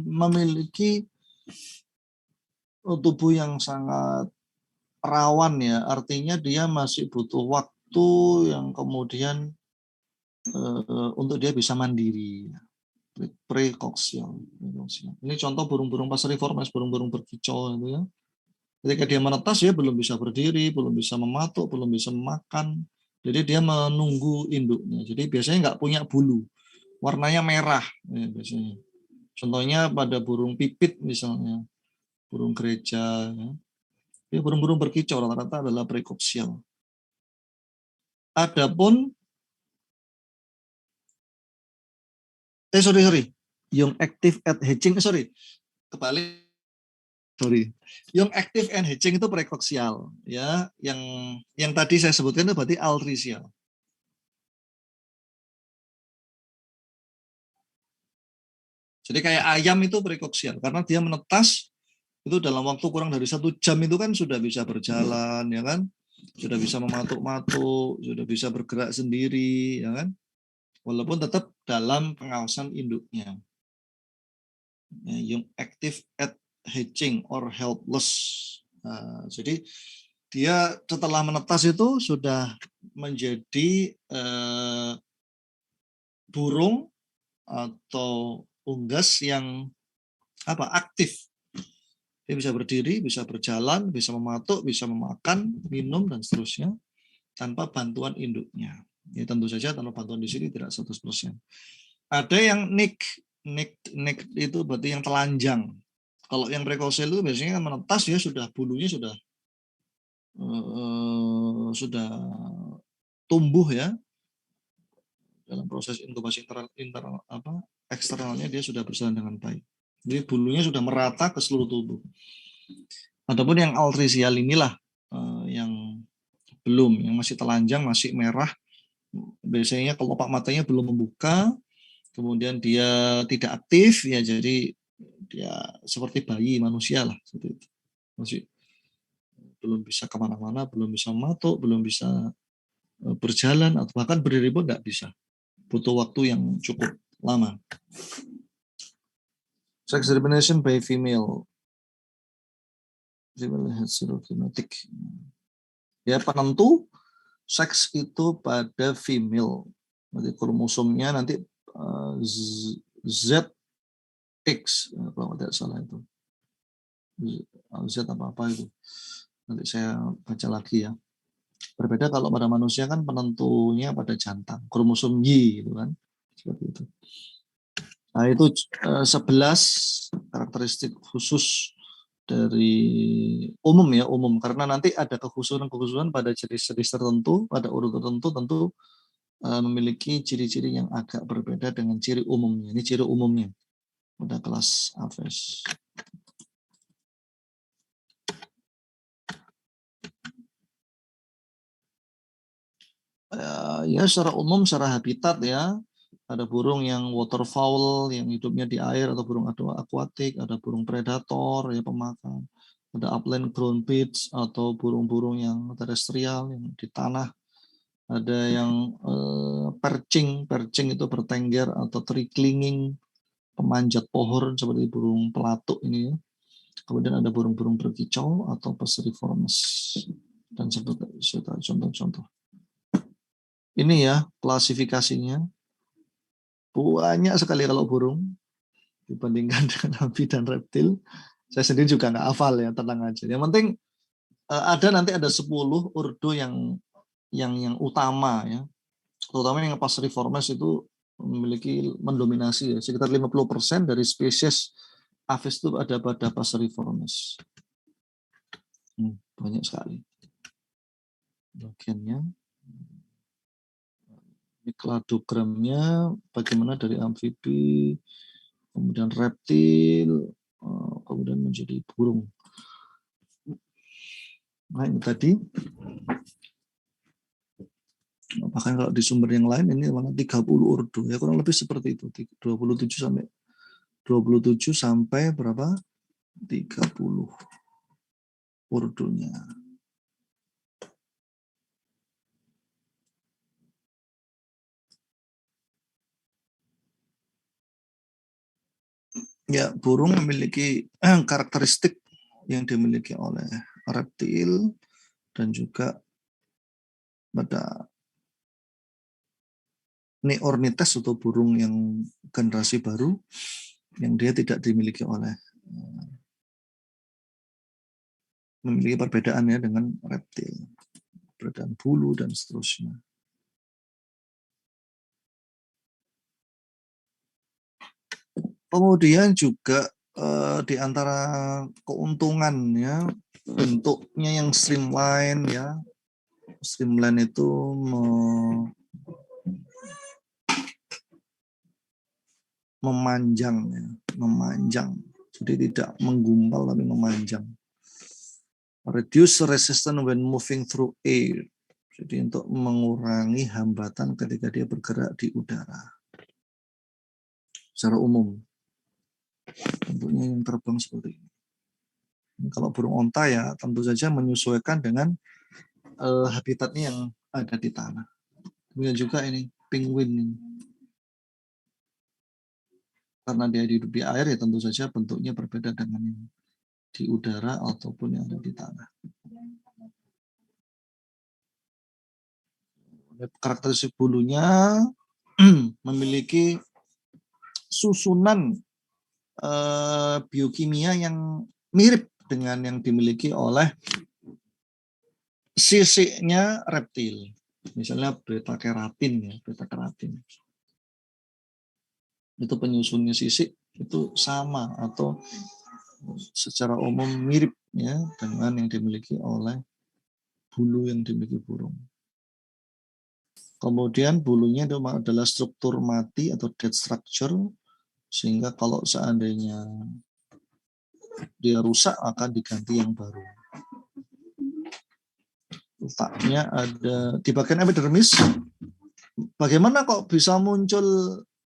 memiliki tubuh yang sangat rawan, ya. Artinya dia masih butuh waktu yang kemudian untuk dia bisa mandiri. Precocial. Ini contoh burung-burung passeriformes, burung-burung berkicau itu, ya. Ketika dia menetas, dia belum bisa berdiri, belum bisa mematuk, belum bisa makan. Jadi dia menunggu induknya. Jadi biasanya nggak punya bulu, warnanya merah, ya, biasanya. Contohnya pada burung pipit misalnya, burung gereja, ya. Ya, burung-burung berkicau rata-rata adalah precocial. Adapun sorry, young active at hatching, kebalik. Young active and hatching itu precocial, ya. Yang tadi saya sebutkan itu berarti altricial. Jadi kayak ayam itu precocial karena dia menetas itu dalam waktu kurang dari 1 jam itu kan sudah bisa berjalan, ya kan, sudah bisa mematuk-matuk, sudah bisa bergerak sendiri, ya kan, walaupun tetap dalam pengawasan induknya. Young active at hatching or helpless. Nah, jadi dia setelah menetas itu sudah menjadi burung atau unggas yang aktif. Dia bisa berdiri, bisa berjalan, bisa mematuk, bisa memakan, minum, dan seterusnya tanpa bantuan induknya. Ya, tentu saja tanpa bantuan di sini tidak 100%. Ada yang nick itu berarti yang telanjang. Kalau yang precocial itu biasanya menetas, ya sudah bulunya sudah tumbuh, ya. Dalam proses inkubasi eksternalnya dia sudah berjalan dengan baik. Jadi bulunya sudah merata ke seluruh tubuh. Adapun yang altricial inilah yang belum, yang masih telanjang, masih merah. Biasanya kelopak matanya belum membuka, kemudian dia tidak aktif, ya, jadi dia seperti bayi manusia lah, seperti itu. Masih belum bisa kemana-mana, belum bisa mematuk, belum bisa berjalan, atau bahkan berdiri pun nggak bisa. Butuh waktu yang cukup lama. Sex determination by female. Heterogenetic. Ya, penentu seks itu pada female. Nanti kromosomnya nanti ZX, kalau tidak salah itu. Z apa itu. Nanti saya baca lagi, ya. Berbeda kalau pada manusia kan penentunya pada jantan, kromosom Y gitu kan. Seperti itu. Nah, itu 11 karakteristik khusus dari umum ya, umum, karena nanti ada kekhususan pada jenis-jenis tertentu, pada urut tertentu tentu memiliki ciri-ciri yang agak berbeda dengan ciri umumnya. Ini ciri umumnya pada kelas AVES. Ya secara umum, secara habitat ya, ada burung yang waterfowl yang hidupnya di air atau burung akuatik, ada burung predator ya pemakan, ada upland groundbirds atau burung-burung yang terestrial yang di tanah, ada yang perching itu bertengger atau tree clinging, pemanjat pohon seperti burung pelatuk ini ya. Kemudian ada burung-burung berkicau atau passeriformes dan seperti contoh-contoh. Ini ya klasifikasinya. Banyak sekali kalau burung dibandingkan dengan amfi dan reptil. Saya sendiri juga nggak hafal ya, tenang aja. Yang penting nanti ada 10 ordo yang utama ya. Terutama yang passeriformes itu mendominasi ya. Sekitar 50% dari spesies Aves itu ada pada passeriformes. Banyak sekali. Bagiannya. Ini kladogramnya bagaimana dari amfibi, kemudian reptil, kemudian menjadi burung. Nah ini tadi, bahkan kalau di sumber yang lain ini 30 ordo, ya kurang lebih seperti itu, 27 sampai berapa? 30 ordonya. Ya, burung memiliki karakteristik yang dimiliki oleh reptil dan juga pada Neornithes atau burung yang generasi baru yang dia tidak dimiliki oleh memiliki perbedaan ya dengan reptil, perbedaan bulu dan seterusnya. Kemudian juga di antara keuntungannya bentuknya yang streamline ya. Streamline itu memanjang ya, memanjang. Jadi tidak menggumpal tapi memanjang. Reduce resistance when moving through air. Jadi untuk mengurangi hambatan ketika dia bergerak di udara. Secara umum. Bentuknya yang terbang seperti ini. Kalau burung onta ya tentu saja menyesuaikan dengan habitatnya yang ada di tanah. Kemudian juga ini penguin ini. Karena dia hidup di air ya tentu saja bentuknya berbeda dengan yang di udara ataupun yang ada di tanah. Karakteristik bulunya memiliki susunan biokimia yang mirip dengan yang dimiliki oleh sisiknya reptil. Misalnya beta keratin ya, beta keratin. Itu penyusunnya sisik itu sama atau secara umum mirip ya dengan yang dimiliki oleh bulu yang dimiliki burung. Kemudian bulunya itu adalah struktur mati atau dead structure, sehingga kalau seandainya dia rusak akan diganti yang baru. Letaknya ada di bagian epidermis. Bagaimana kok bisa muncul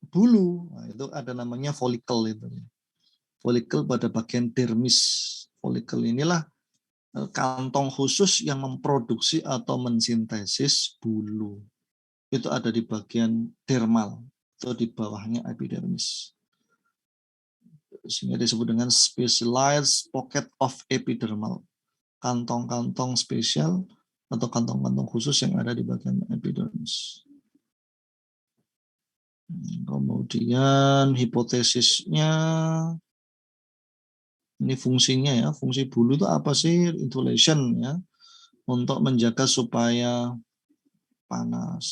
bulu? Nah, itu ada namanya folikel itu. Folikel pada bagian dermis. Folikel inilah kantong khusus yang memproduksi atau mensintesis bulu. Itu ada di bagian dermal atau di bawahnya epidermis. Sehingga disebut dengan specialized pocket of epidermal. Kantong-kantong spesial atau kantong-kantong khusus yang ada di bagian epidermis. Kemudian hipotesisnya, ini fungsinya ya, fungsi bulu itu apa sih? Insulation ya, untuk menjaga supaya panas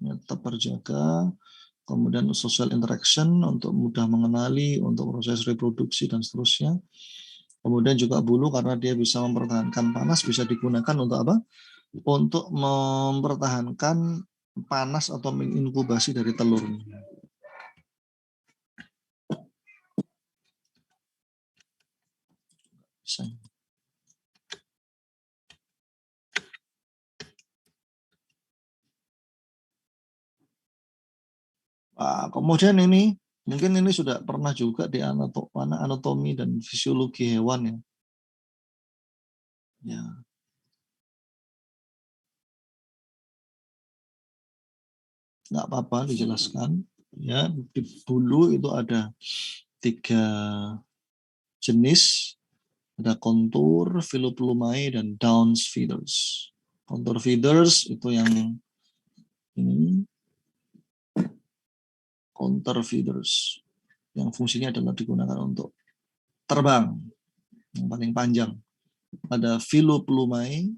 ya, tetap terjaga. Kemudian social interaction untuk mudah mengenali, untuk proses reproduksi dan seterusnya. Kemudian juga bulu karena dia bisa mempertahankan panas, bisa digunakan untuk apa? Untuk mempertahankan panas atau menginkubasi dari telurnya. Bisa. Nah, kemudian ini mungkin ini sudah pernah juga di anatomi dan fisiologi hewan ya. Ya, nggak apa-apa dijelaskan. Ya, di bulu itu ada 3 jenis, ada kontur, filoplumae, dan downs feeders. Kontur feeders itu yang ini, kontur feeders yang fungsinya adalah digunakan untuk terbang yang paling panjang. Ada filoplumae,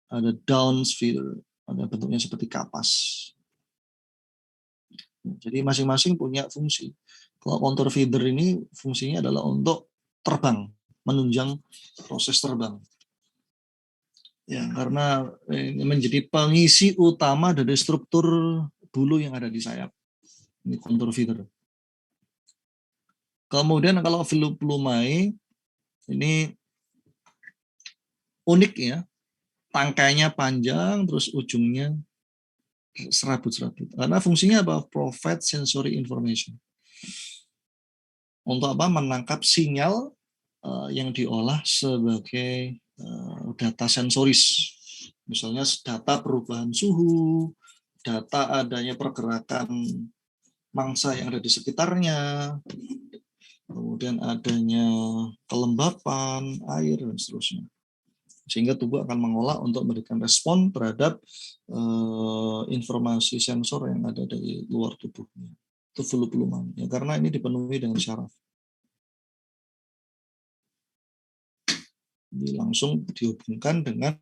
ada downs feeder, ada bentuknya seperti kapas. Jadi masing-masing punya fungsi. Kalau kontur feeder ini fungsinya adalah untuk terbang, menunjang proses terbang. Ya, karena ini menjadi pengisi utama dari struktur bulu yang ada di sayap. Ini kontur feeder. Kemudian kalau filoplumae ini unik ya, tangkainya panjang, terus ujungnya serabut-serabut. Karena fungsinya apa? Provide sensory information. Untuk apa? Menangkap sinyal yang diolah sebagai data sensoris. Misalnya data perubahan suhu, data adanya pergerakan mangsa yang ada di sekitarnya, kemudian adanya kelembapan, air, dan seterusnya. Sehingga tubuh akan mengolah untuk memberikan respon terhadap informasi sensor yang ada dari luar tubuhnya. Itu filoplumae. Ya, karena ini dipenuhi dengan syaraf. Ini langsung dihubungkan dengan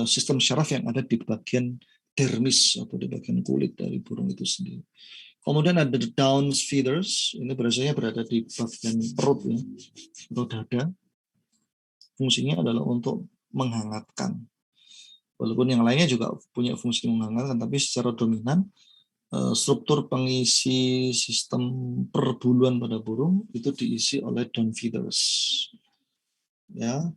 sistem syaraf yang ada di bagian dermis atau di bagian kulit dari burung itu sendiri. Kemudian ada the downs feeders, ini biasanya berada di bagian perut ya, atau dada. Fungsinya adalah untuk menghangatkan. Walaupun yang lainnya juga punya fungsi menghangatkan, tapi secara dominan struktur pengisi sistem perbuluan pada burung itu diisi oleh down feeders. Ya,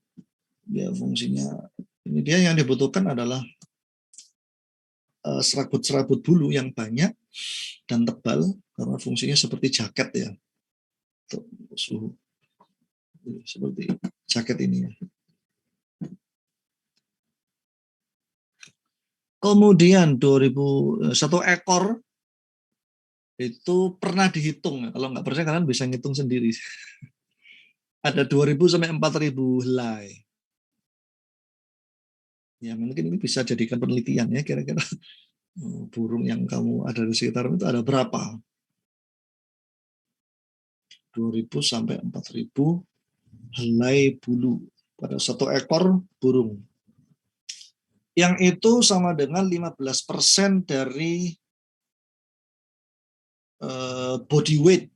dia fungsinya ini dia yang dibutuhkan adalah serabut-serabut bulu yang banyak dan tebal karena fungsinya seperti jaket ya, untuk suhu seperti jaket ini ya. Kemudian 1 ekor itu pernah dihitung, kalau nggak percaya kalian bisa ngitung sendiri. Ada 2.000 sampai 4.000 helai. Ya mungkin ini bisa jadikan penelitian ya, kira-kira burung yang kamu ada di sekitar itu ada berapa? 2.000 sampai 4.000 helai bulu pada 1 ekor burung. Yang itu sama dengan 15% dari body weight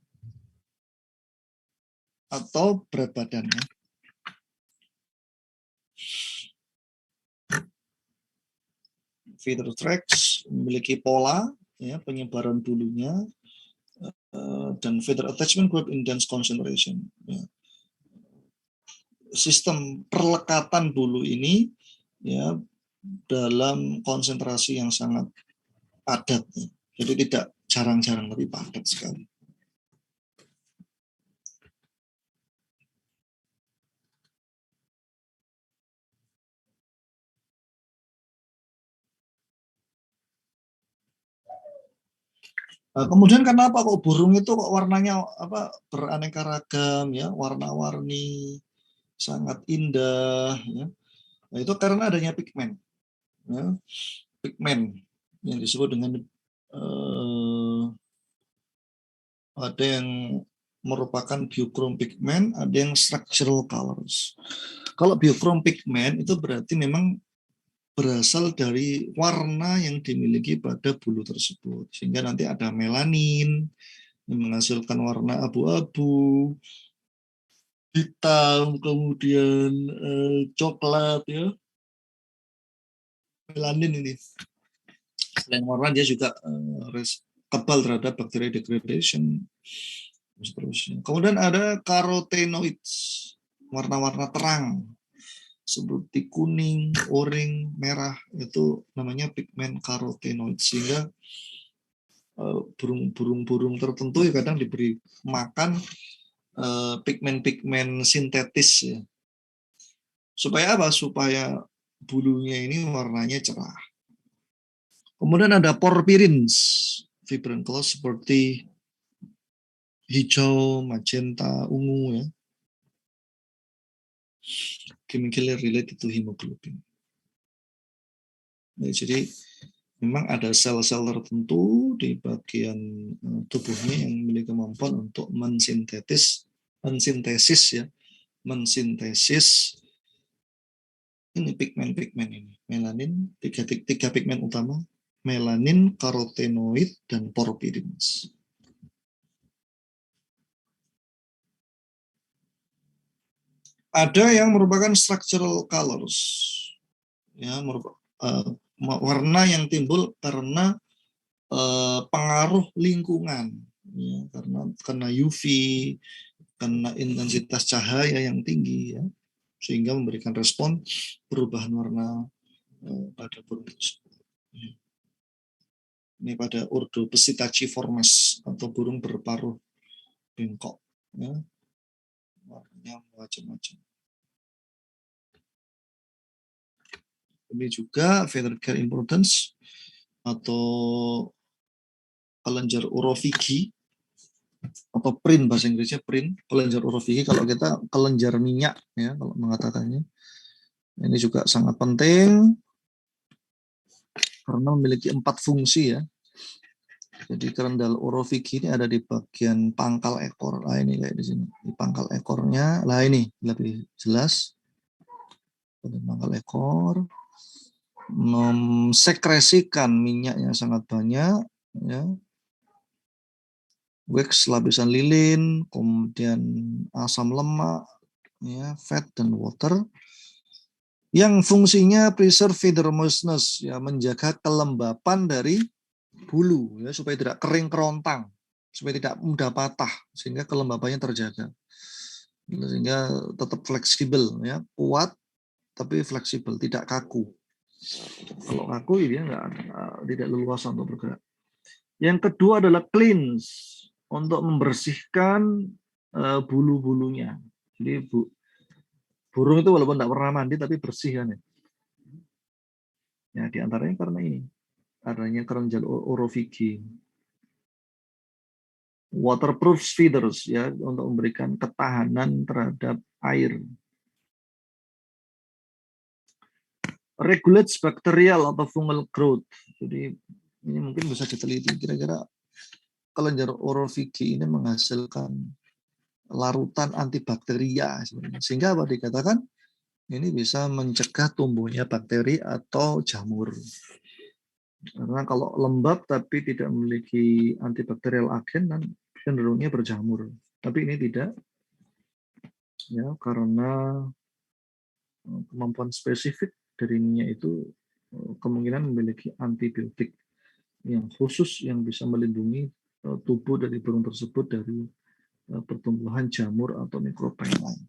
atau berat badannya. Feeder tracks memiliki pola ya, penyebaran bulunya dan feeder attachment group in dense concentration. Ya. Sistem perlekatan bulu ini ya dalam konsentrasi yang sangat padat. Ya. Jadi tidak jarang-jarang, tapi padat sekali. Kemudian kenapa kok burung itu kok warnanya apa beraneka ragam ya, warna-warni, sangat indah ya. Nah, itu karena adanya pigmen. Ya. Pigmen yang disebut dengan ada yang merupakan biochrom pigment, ada yang structural colors. Kalau biochrom pigment itu berarti memang berasal dari warna yang dimiliki pada bulu tersebut. Sehingga nanti ada melanin, menghasilkan warna abu-abu, hitam, kemudian coklat ya, melanin ini. Selain warna dia juga kebal terhadap bakteri degradation seterusnya. Kemudian ada carotenoids, warna-warna terang seperti kuning, oranye, merah, itu namanya pigmen karotenoid. Sehingga burung-burung tertentu ya kadang diberi makan pigmen-pigmen sintetis ya. Supaya apa? Supaya bulunya ini warnanya cerah. Kemudian ada porphyrins, vibrant colors seperti hijau, magenta, ungu ya. Chemically related to hemoglobin. Nah, jadi memang ada sel-sel tertentu di bagian tubuhnya yang memiliki kemampuan untuk mensintesis ini pigmen-pigmen ini. Melanin, tiga pigmen utama, melanin, karotenoid, dan porphyrins. Ada yang merupakan structural colors, ya, warna yang timbul karena pengaruh lingkungan, ya, karena UV, karena intensitas cahaya yang tinggi, ya, sehingga memberikan respon perubahan warna pada burung tersebut. Ini pada ordo Psittaciformes atau burung berparuh bengkok, ya. Warnanya macam-macam. Ini juga feather care importance atau kelenjar orovigi atau print, bahasa Inggrisnya print, kelenjar orovigi. Kalau kita kelenjar minyak ya kalau mengatakannya. Ini juga sangat penting karena memiliki 4 fungsi ya. Jadi kerendal orovigi ini ada di bagian pangkal ekor. Nah, ini kayak di sini, di pangkal ekornya. Lah ini lebih jelas. Pada pangkal ekor memsekresikan minyak yang sangat banyak ya. Wax, lapisan lilin, kemudian asam lemak, ya, fat dan water, yang fungsinya preserve feather moistness, ya, menjaga kelembapan dari bulu, ya, supaya tidak kering kerontang, supaya tidak mudah patah, sehingga kelembapannya terjaga, sehingga tetap fleksibel, ya, kuat tapi fleksibel, tidak kaku. Kalau kaku dia tidak leluasa untuk bergerak. Yang kedua adalah cleanse, untuk membersihkan bulu-bulunya. Jadi burung itu walaupun tidak pernah mandi tapi bersih kan ya. Ya, diantaranya karena ini adanya kelenjar orovigi. Waterproof feathers ya, untuk memberikan ketahanan terhadap air. Regulates bacterial atau fungal growth. Jadi ini mungkin bisa diteliti kira-kira kelenjar orovigi ini menghasilkan larutan antibakteria sebenarnya. Sehingga apa dikatakan ini bisa mencegah tumbuhnya bakteri atau jamur. Karena kalau lembab tapi tidak memiliki antibakterial agen dan cenderungnya berjamur. Tapi ini tidak, ya, karena kemampuan spesifik dari minyak itu kemungkinan memiliki antibiotik yang khusus yang bisa melindungi tubuh dari burung tersebut dari pertumbuhan jamur atau mikroba yang lain.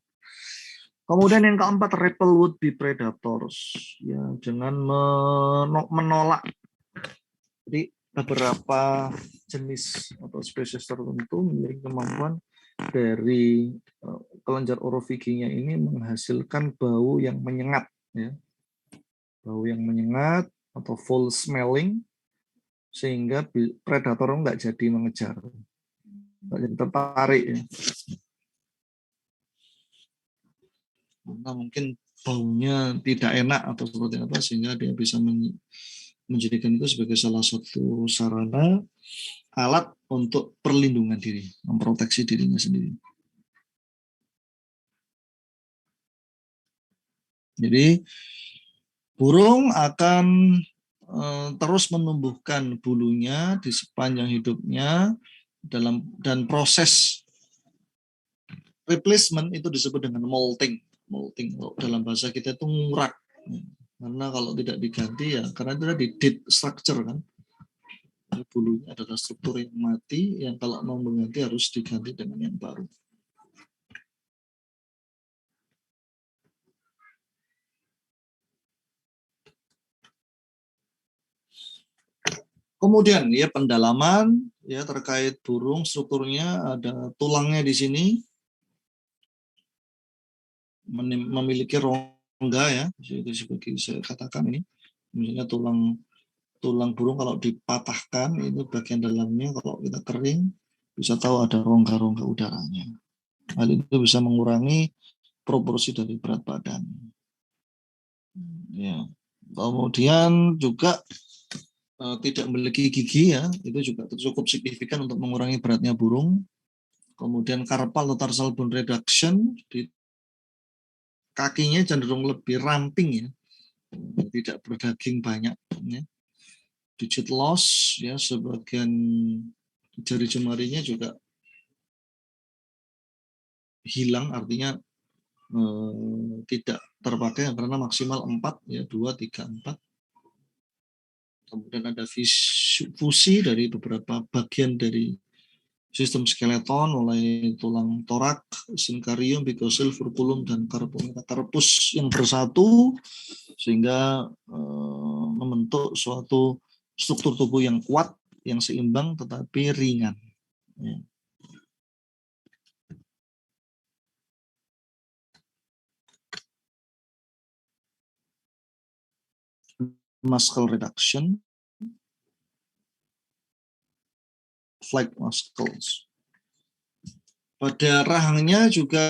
Kemudian yang keempat, repel would be predators, ya, jangan menolak. Jadi beberapa jenis atau spesies tertentu memiliki kemampuan dari kelenjar oroviginya ini menghasilkan bau yang menyengat, ya, bau yang menyengat atau foul smelling, sehingga predator nggak jadi mengejar, nggak jadi tertarik, ya. Karena mungkin baunya tidak enak atau seperti apa, sehingga dia bisa menjadikan itu sebagai salah satu sarana alat untuk perlindungan diri, memproteksi dirinya sendiri. Jadi burung akan terus menumbuhkan bulunya di sepanjang hidupnya dan proses replacement itu disebut dengan molting. Molting dalam bahasa kita itu ngurak. Karena kalau tidak diganti ya karena itu tadi dead structure kan. Bulunya adalah struktur yang mati yang kalau mau mengganti harus diganti dengan yang baru. Kemudian ya pendalaman ya terkait burung, strukturnya ada tulangnya di sini memiliki rongga ya, itu seperti saya katakan ini. Misalnya tulang burung kalau dipatahkan itu bagian dalamnya kalau kita kering bisa tahu ada rongga-rongga udaranya. Hal itu bisa mengurangi proporsi dari berat badan. Ya. Kemudian juga tidak memiliki gigi ya, itu juga cukup signifikan untuk mengurangi beratnya burung. Kemudian carpal atau tarsal bone reduction, di kakinya cenderung lebih ramping ya, tidak berdaging banyak. Ya. Digit loss ya, sebagian jari jemarinya juga hilang, artinya tidak terpakai karena maksimal 4 ya, 2, 3, 4. Kemudian ada fusi dari beberapa bagian dari sistem skeleton, mulai tulang torak, sinkarium, bikosil, furculum, dan metacarpus yang bersatu sehingga membentuk suatu struktur tubuh yang kuat, yang seimbang tetapi ringan. Ya. Muscle reduction, flight muscles. Pada rahangnya juga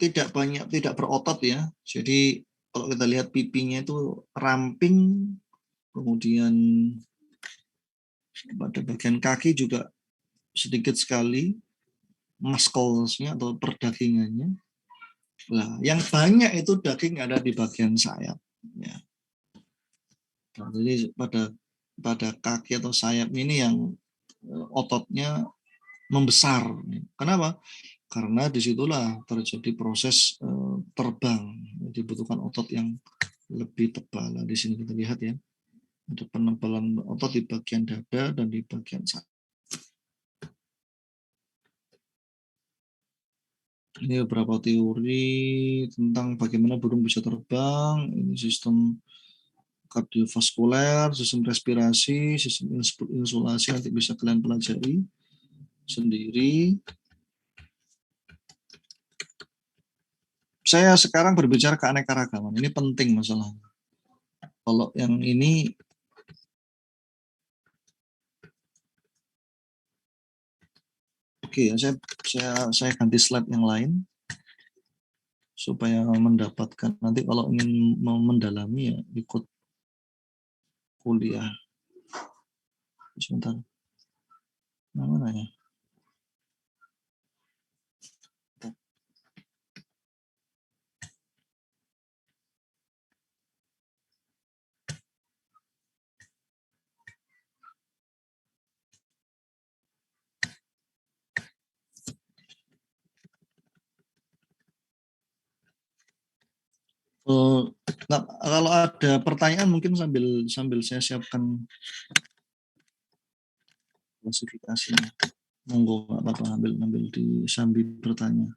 tidak berotot ya. Jadi kalau kita lihat pipinya itu ramping, kemudian pada bagian kaki juga sedikit sekali muscles-nya atau perdagingannya. Nah, yang banyak itu daging ada di bagian sayap. Ya. Nah, jadi pada kaki atau sayap ini yang ototnya membesar. Kenapa? Karena disitulah terjadi proses terbang. Dibutuhkan otot yang lebih tebal. Nah, di sini kita lihat ya, ada penebalan otot di bagian dada dan di bagian sayap. Ini beberapa teori tentang bagaimana burung bisa terbang. Ini sistem kardiovaskuler, sistem respirasi, sistem insulasi, nanti bisa kalian pelajari sendiri. Saya sekarang berbicara keanekaragaman. Ini penting masalahnya. Kalau yang ini oke, saya ganti slide yang lain supaya mendapatkan nanti kalau ingin mendalami ya ikut kuliah. Sebentar. Mana ya? Nah, kalau ada pertanyaan mungkin sambil saya siapkan klasifikasinya. Monggo nggak apa-apa ambil di sambil bertanya.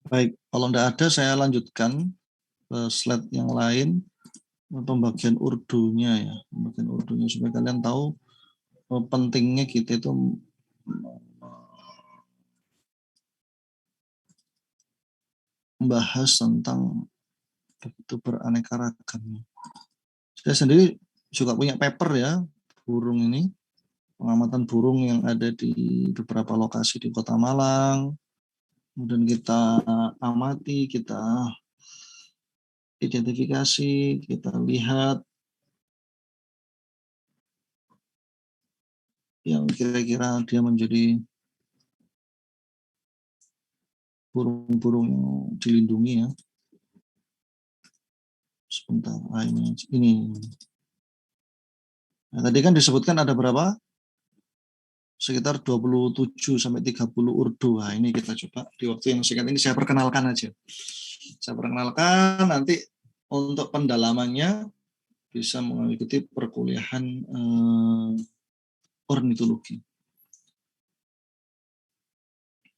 Baik, kalau tidak ada saya lanjutkan ke slide yang lain, pembagian urdunya ya, pembagian urdunya supaya kalian tahu pentingnya kita itu membahas tentang begitu beraneka ragam. Saya sendiri juga punya paper ya, burung ini, pengamatan burung yang ada di beberapa lokasi di Kota Malang. Kemudian kita amati, kita identifikasi, kita lihat yang kira-kira dia menjadi burung-burung yang dilindungi ya. Sebentar, ini. Nah, tadi kan disebutkan ada berapa? Sekitar 27 sampai 30 urdu. Nah, ini kita coba di waktu yang singkat ini saya perkenalkan aja. Saya perkenalkan, nanti untuk pendalamannya bisa mengikuti perkuliahan ornitologi.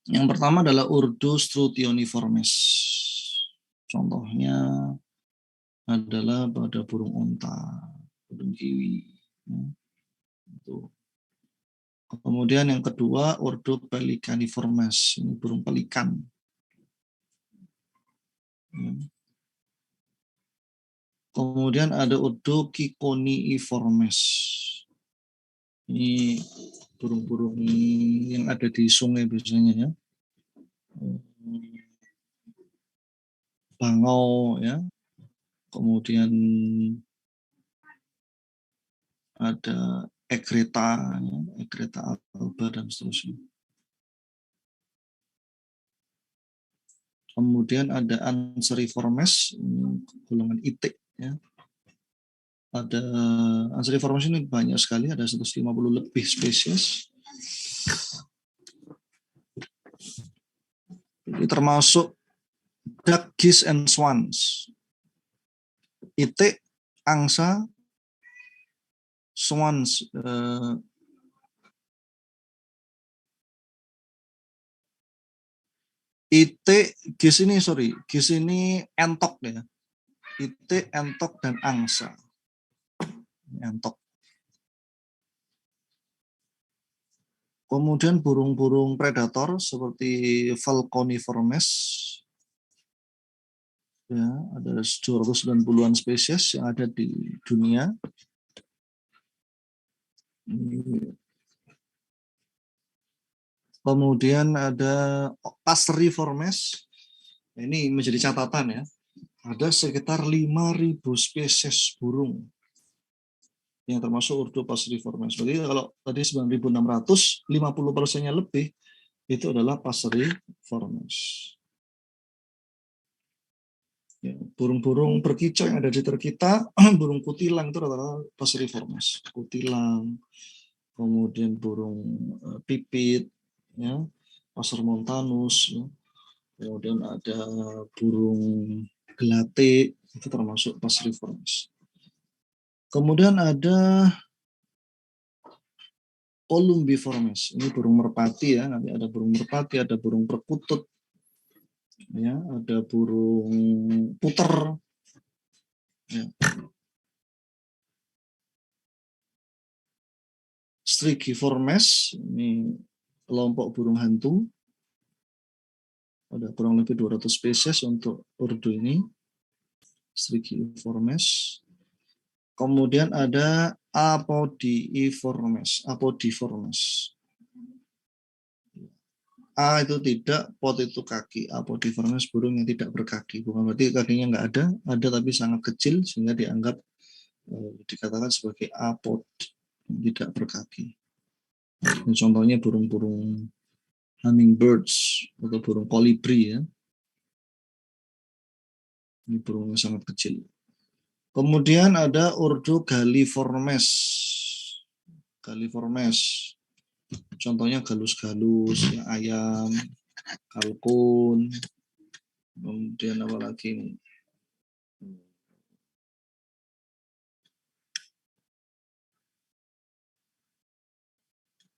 Yang pertama adalah Urdu strutioniformes. Contohnya adalah pada burung onta, burung kiwi. Kemudian yang kedua Urdu pelicaniformes, ini burung pelikan. Kemudian ada Urdu kikoniiformes. Ini burung-burung yang ada di sungai biasanya ya. Bangau ya. Kemudian ada egreta, ya, egreta alba dan seterusnya. Kemudian ada anseriformes, golongan itik ya. Ada anseriformes ini banyak sekali, ada 150 lebih spesies. Ini termasuk duck, geese, and swans. Itik, angsa, swans, itik, geese ini entok ya. Itik, entok, dan angsa. Entok. Kemudian burung-burung predator seperti Falconiformes. Ya, ada 290-an spesies yang ada di dunia. Kemudian ada Passeriformes. Ini menjadi catatan ya. Ada sekitar 5.000 spesies burung yang termasuk Urdu Passeriformes. Jadi kalau tadi 9.600, 50%-nya lebih itu adalah Passeriformes. Ya, burung-burung berkicau yang ada di sekitar kita, burung kutilang itu adalah Passeriformes. Kutilang, kemudian burung pipit, ya, Passer montanus, ya. Kemudian ada burung gelate, itu termasuk Passeriformes. Kemudian ada Columbiformes, ini burung merpati ya, nanti ada burung merpati, ada burung perkutut, ya, ada burung puter, ya. Strigiformes, ini kelompok burung hantu, ada kurang lebih 200 spesies untuk Urdu ini, Strigiformes. Kemudian ada Apodiiformes, A itu tidak, pot itu kaki. Apodiiformes burung yang tidak berkaki. Bukan berarti kakinya nggak ada tapi sangat kecil sehingga dianggap dikatakan sebagai apod, tidak berkaki. Ini contohnya burung-burung hummingbirds atau burung kolibri ya. Ini burung yang sangat kecil. Kemudian ada Urdu Galliformes. Contohnya galus-galus, ya, ayam, kalkun. Kemudian apa lagi?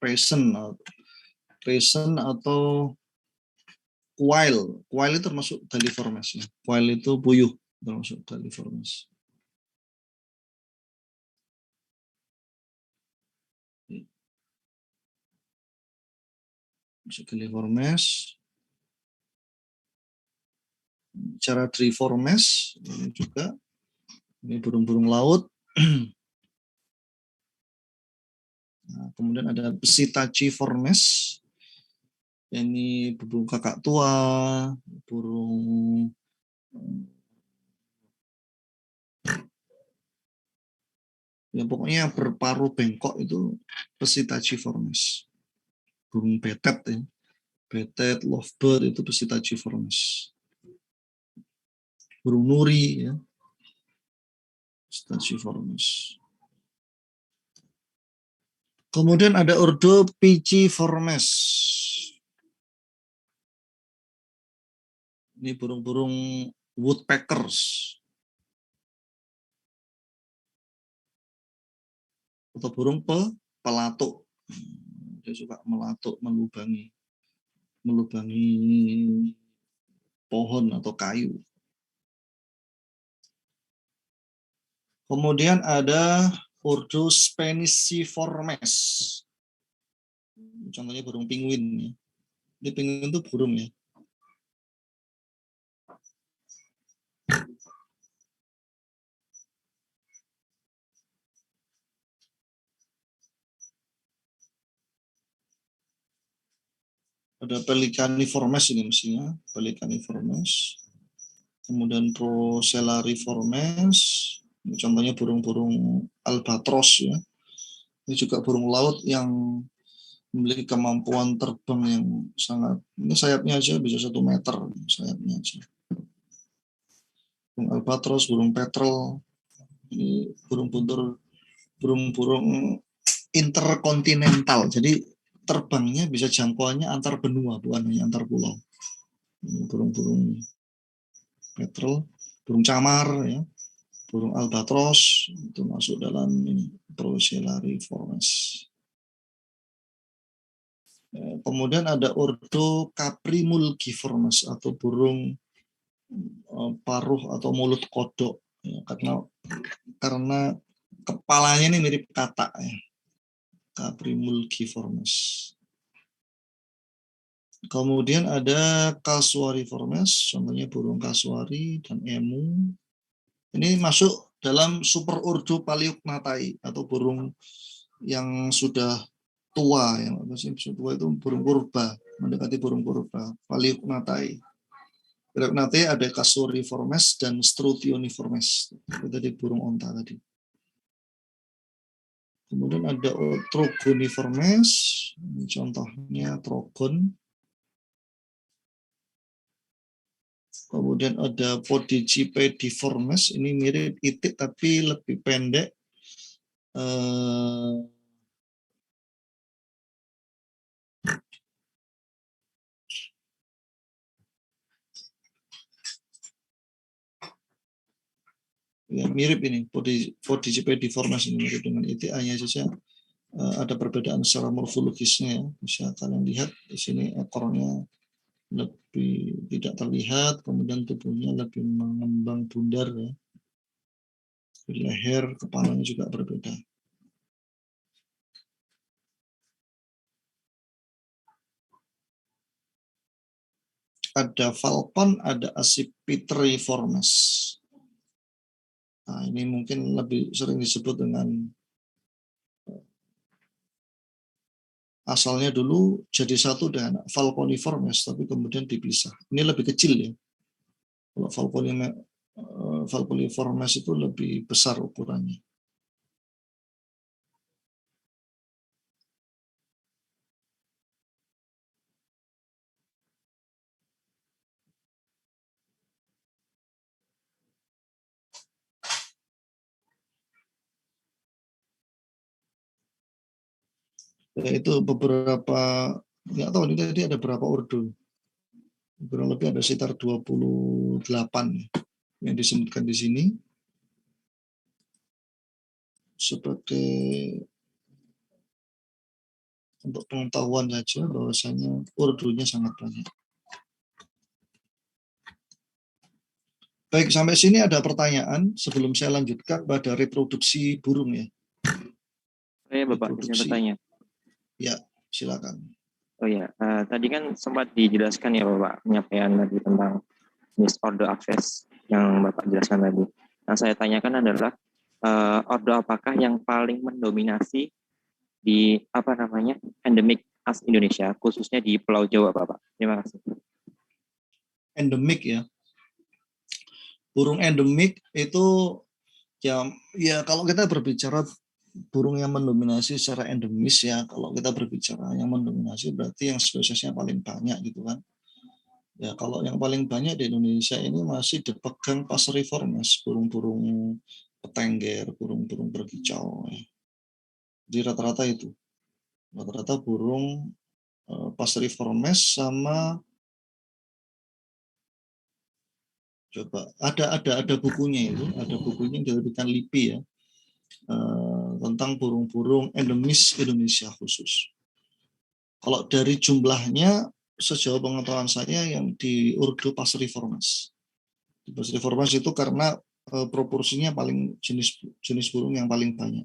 Pheasant atau quail. Quail itu termasuk Galliformes. Ya. Quail itu puyuh termasuk Galliformes. Galliformes. Charadriformes ini juga. Ini burung-burung laut. Nah, kemudian ada Psittaciformes. Ini burung kakak tua, burung Ya pokoknya yang berparuh bengkok itu Psittaciformes. Burung betet ya. Betet, lovebird itu Psittaciformes. Burung nuri ya. Psittaciformes. Kemudian ada ordo Piciformes. Ini burung-burung woodpeckers. Atau burung pelatuk. Dia suka melatuk, melubangi pohon atau kayu. Kemudian ada ordo Speniciformes. Contohnya burung penguin ya. Ini penguin itu burung ya. Ada Pelicaniformes ini mestinya, Pelicaniformes. Kemudian Procellariformes. Ini contohnya burung-burung albatros ya. Ini juga burung laut yang memiliki kemampuan terbang yang sangat, ini sayapnya aja bisa 1 meter sayapnya aja. Burung albatros, burung petrel, ini burung buntur, burung-burung interkontinental. Jadi terbangnya bisa jangkauannya antar benua, bukan hanya antar pulau. Ini burung-burung petrel, burung camar ya, burung albatros itu masuk dalam ini Procellariformes. Kemudian ada ordo Caprimulgiformes atau burung paruh atau mulut kodok ya, karena kepalanya ini mirip katak ya. Caprimulgiformes. Kemudian ada Casuariformes, contohnya burung kasuari dan emu. Ini masuk dalam superordo Paliognathai atau burung yang sudah tua, yang tua itu burung purba, mendekati burung purba, Paliognathai. Paliognathai ada Casuariformes dan Struthoniformes. Itu tadi burung onta tadi. Kemudian ada Trogoniformes, ini contohnya trogon. Kemudian ada Podicipediformes, ini mirip itik tapi lebih pendek. Ya, mirip ini, Podicipediformes ini mirip dengan itik, hanya saja ada perbedaan secara morfologisnya. Ya. Bisa kalian lihat di sini ekornya lebih tidak terlihat, kemudian tubuhnya lebih mengembang bundar ya. Leher, kepalanya juga berbeda. Ada falcon, ada Accipitriformes. Nah, ini mungkin lebih sering disebut dengan asalnya dulu jadi satu dengan Falconiformes, tapi kemudian dipisah. Ini lebih kecil ya. Kalau Falconiformes itu lebih besar ukurannya. Ya, itu beberapa, nggak tahu ini tadi ada berapa ordo. Kurang lebih ada sekitar 28 yang disebutkan di sini. Sebagai untuk pengetahuan saja bahwasanya ordonya sangat banyak. Baik, sampai sini ada pertanyaan sebelum saya lanjutkan pada reproduksi burung ya. Ya Bapak, izin bertanya. Ya, silakan. Oh ya, tadi kan sempat dijelaskan ya Bapak penyampaian tadi tentang jenis ordo Aphes yang Bapak jelaskan tadi. Nah, saya tanyakan adalah ordo apakah yang paling mendominasi di endemik khas Indonesia, khususnya di Pulau Jawa, Bapak. Terima kasih. Endemik ya. Burung endemik itu ya kalau kita berbicara burung yang mendominasi secara endemis ya. Kalau kita berbicara yang mendominasi berarti yang spesiesnya paling banyak gitu kan. Ya kalau yang paling banyak di Indonesia ini masih dipegang Passeriformes, burung-burung petengger, burung-burung berkicau. Ya. Jadi rata-rata itu, rata-rata burung Passeriformes sama coba ada bukunya itu, ada bukunya yang diterbitkan LIPI ya tentang burung-burung endemis Indonesia khusus. Kalau dari jumlahnya sejauh pengetahuan saya yang di Urdu Passeriformes. Passeriformes itu karena proporsinya paling jenis burung yang paling banyak.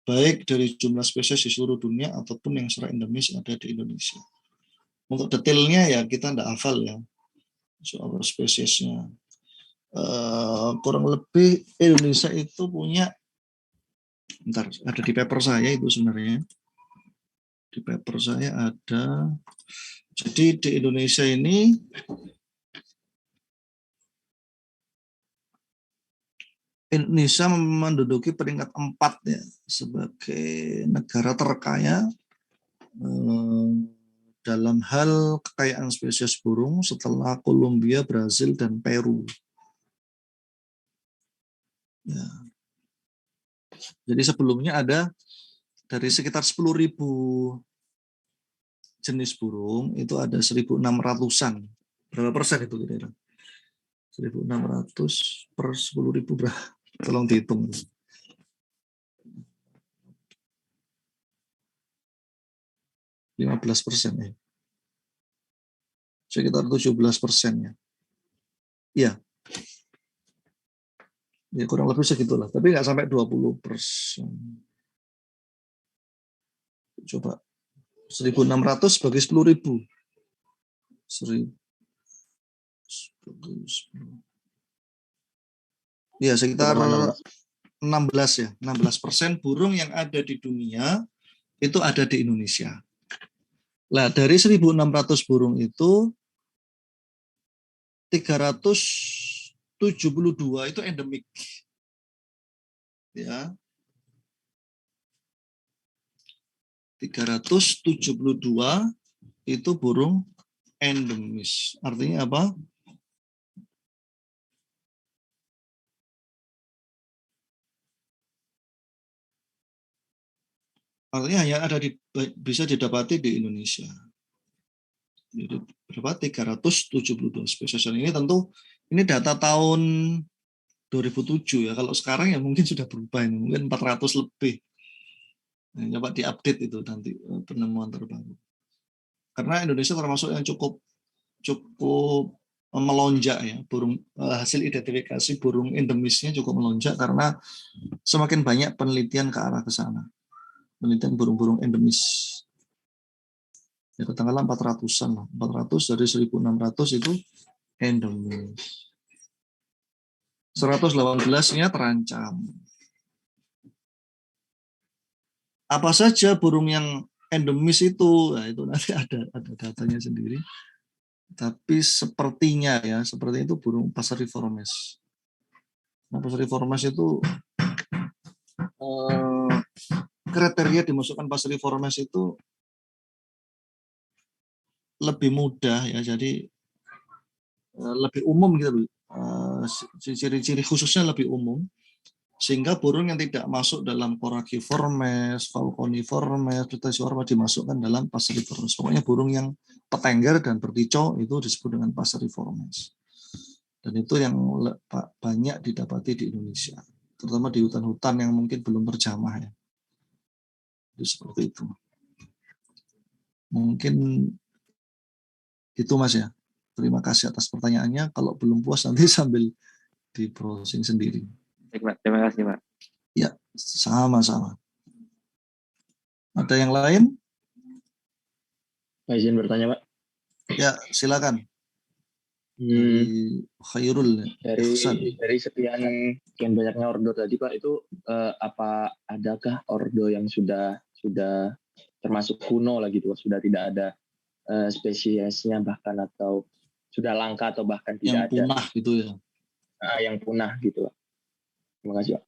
Baik dari jumlah spesies di seluruh dunia ataupun yang secara endemis ada di Indonesia. Untuk detailnya ya kita tidak hafal ya soal spesiesnya. Kurang lebih Indonesia itu punya, bentar, ada di paper saya itu sebenarnya. Di paper saya ada, jadi di Indonesia ini Indonesia menduduki peringkat 4 ya sebagai negara terkaya dalam hal kekayaan spesies burung setelah Kolombia, Brasil, dan Peru. Ya. Jadi sebelumnya ada dari sekitar 10.000 jenis burung itu ada 1.600-an. Berapa persen itu kira-kira? 1.600 per 10.000 berapa? Tolong dihitung. 15% ya. Sekitar 17% ya. Iya. Ya kurang lebih segitulah, tapi nggak sampai 20%. Coba 1.600 bagi 10.000. 1000. Ya sekitar 16 ya, 16% burung yang ada di dunia itu ada di Indonesia. Nah, dari 1.600 burung itu 372 itu endemik. Ya. 372 itu burung endemis. Artinya apa? Artinya hanya ada bisa didapati di Indonesia. Jadi berapa? 372 spesies. Ini tentu ini data tahun 2007 ya. Kalau sekarang ya mungkin sudah berubah ini, mungkin 400 lebih. Nah, coba diupdate itu nanti penemuan terbaru. Karena Indonesia termasuk yang cukup melonjak ya, burung hasil identifikasi burung endemisnya cukup melonjak karena semakin banyak penelitian ke arah ke sana. Penelitian burung-burung endemis. Ya katakanlah 400-an lah. 400 dari 1.600 itu endemis. 118-nya terancam. Apa saja burung yang endemis itu? Nah, itu nanti ada datanya sendiri. Tapi sepertinya ya, seperti itu burung Passeriformes. Nah, Passeriformes itu kriteria dimasukkan Passeriformes itu lebih mudah ya, jadi lebih umum gitu. Ciri-ciri khususnya lebih umum, sehingga burung yang tidak masuk dalam Coraciformes, Falconiformes, Pterosaurus dimasukkan dalam Passeriformes. Pokoknya burung yang petengger dan berkicau itu disebut dengan Passeriformes. Dan itu yang banyak didapati di Indonesia, terutama di hutan-hutan yang mungkin belum terjamah ya. Itu seperti itu. Mungkin itu Mas ya. Terima kasih atas pertanyaannya. Kalau belum puas nanti sambil di browsing sendiri. Baik, Pak. Terima kasih, Pak. Ya, sama-sama. Ada yang lain? Pak izin bertanya, Pak. Ya, silakan. Dari Khairul dari sekian banyaknya ordo tadi Pak, itu apa adakah ordo yang sudah termasuk kuno lah gitu, sudah tidak ada spesiesnya bahkan, atau sudah langka atau bahkan tidak yang punah ada gitu ya? Yang punah gitu Pak. Terima kasih Pak.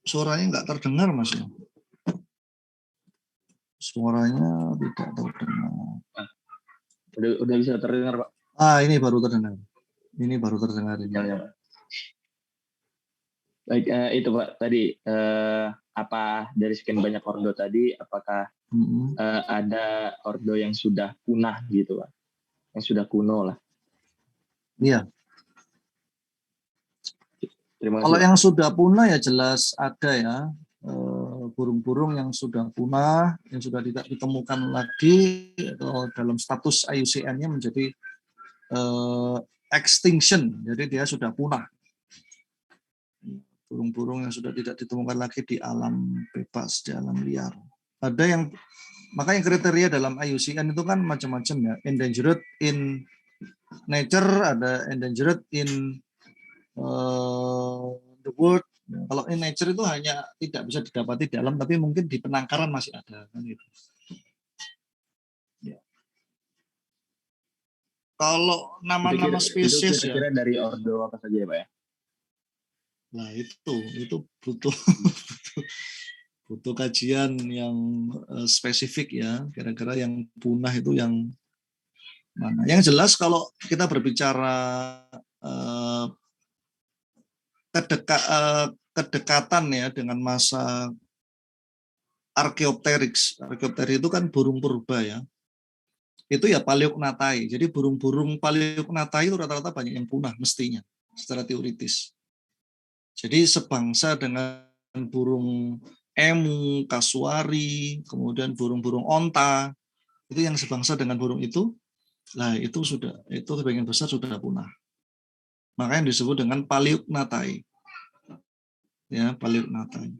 suaranya nggak terdengar, Mas ya. Suaranya tidak terdengar. Udah bisa terdengar, Pak. Ini baru terdengar. Ini baru terdengar ini. Ya. Baik, itu Pak tadi apa dari sekian banyak ordo tadi, apakah ada ordo yang sudah punah gitu Pak, yang sudah kuno lah? Iya. Terima kasih. Kalau yang sudah punah ya jelas ada ya, burung-burung yang sudah punah, yang sudah tidak ditemukan lagi atau dalam status IUCN-nya menjadi extinction, jadi dia sudah punah. Burung-burung yang sudah tidak ditemukan lagi di alam bebas, di alam liar. Ada yang, makanya kriteria dalam IUCN itu kan macam-macam ya, endangered in nature, ada endangered in the world. Kalau in nature itu hanya tidak bisa didapati di alam, tapi mungkin di penangkaran masih ada kan gitu. Ya. Kalau nama-nama spesies itu kira-kira dari ordo apa saja ya Pak ya? Nah itu butuh butuh kajian yang spesifik ya, kira-kira yang punah itu yang mana. Yang jelas kalau kita berbicara kedekatan ya dengan masa Archaeopteryx. Archaeopteryx itu kan burung purba ya. Itu ya Paleognathai. Jadi burung-burung Paleognathai itu rata-rata banyak yang punah mestinya secara teoritis. Jadi sebangsa dengan burung emu, kasuari, kemudian burung-burung onta, itu yang sebangsa dengan burung itu, nah itu sebagian besar sudah punah. Makanya disebut dengan Paleognathai. Ya, Paleognathai.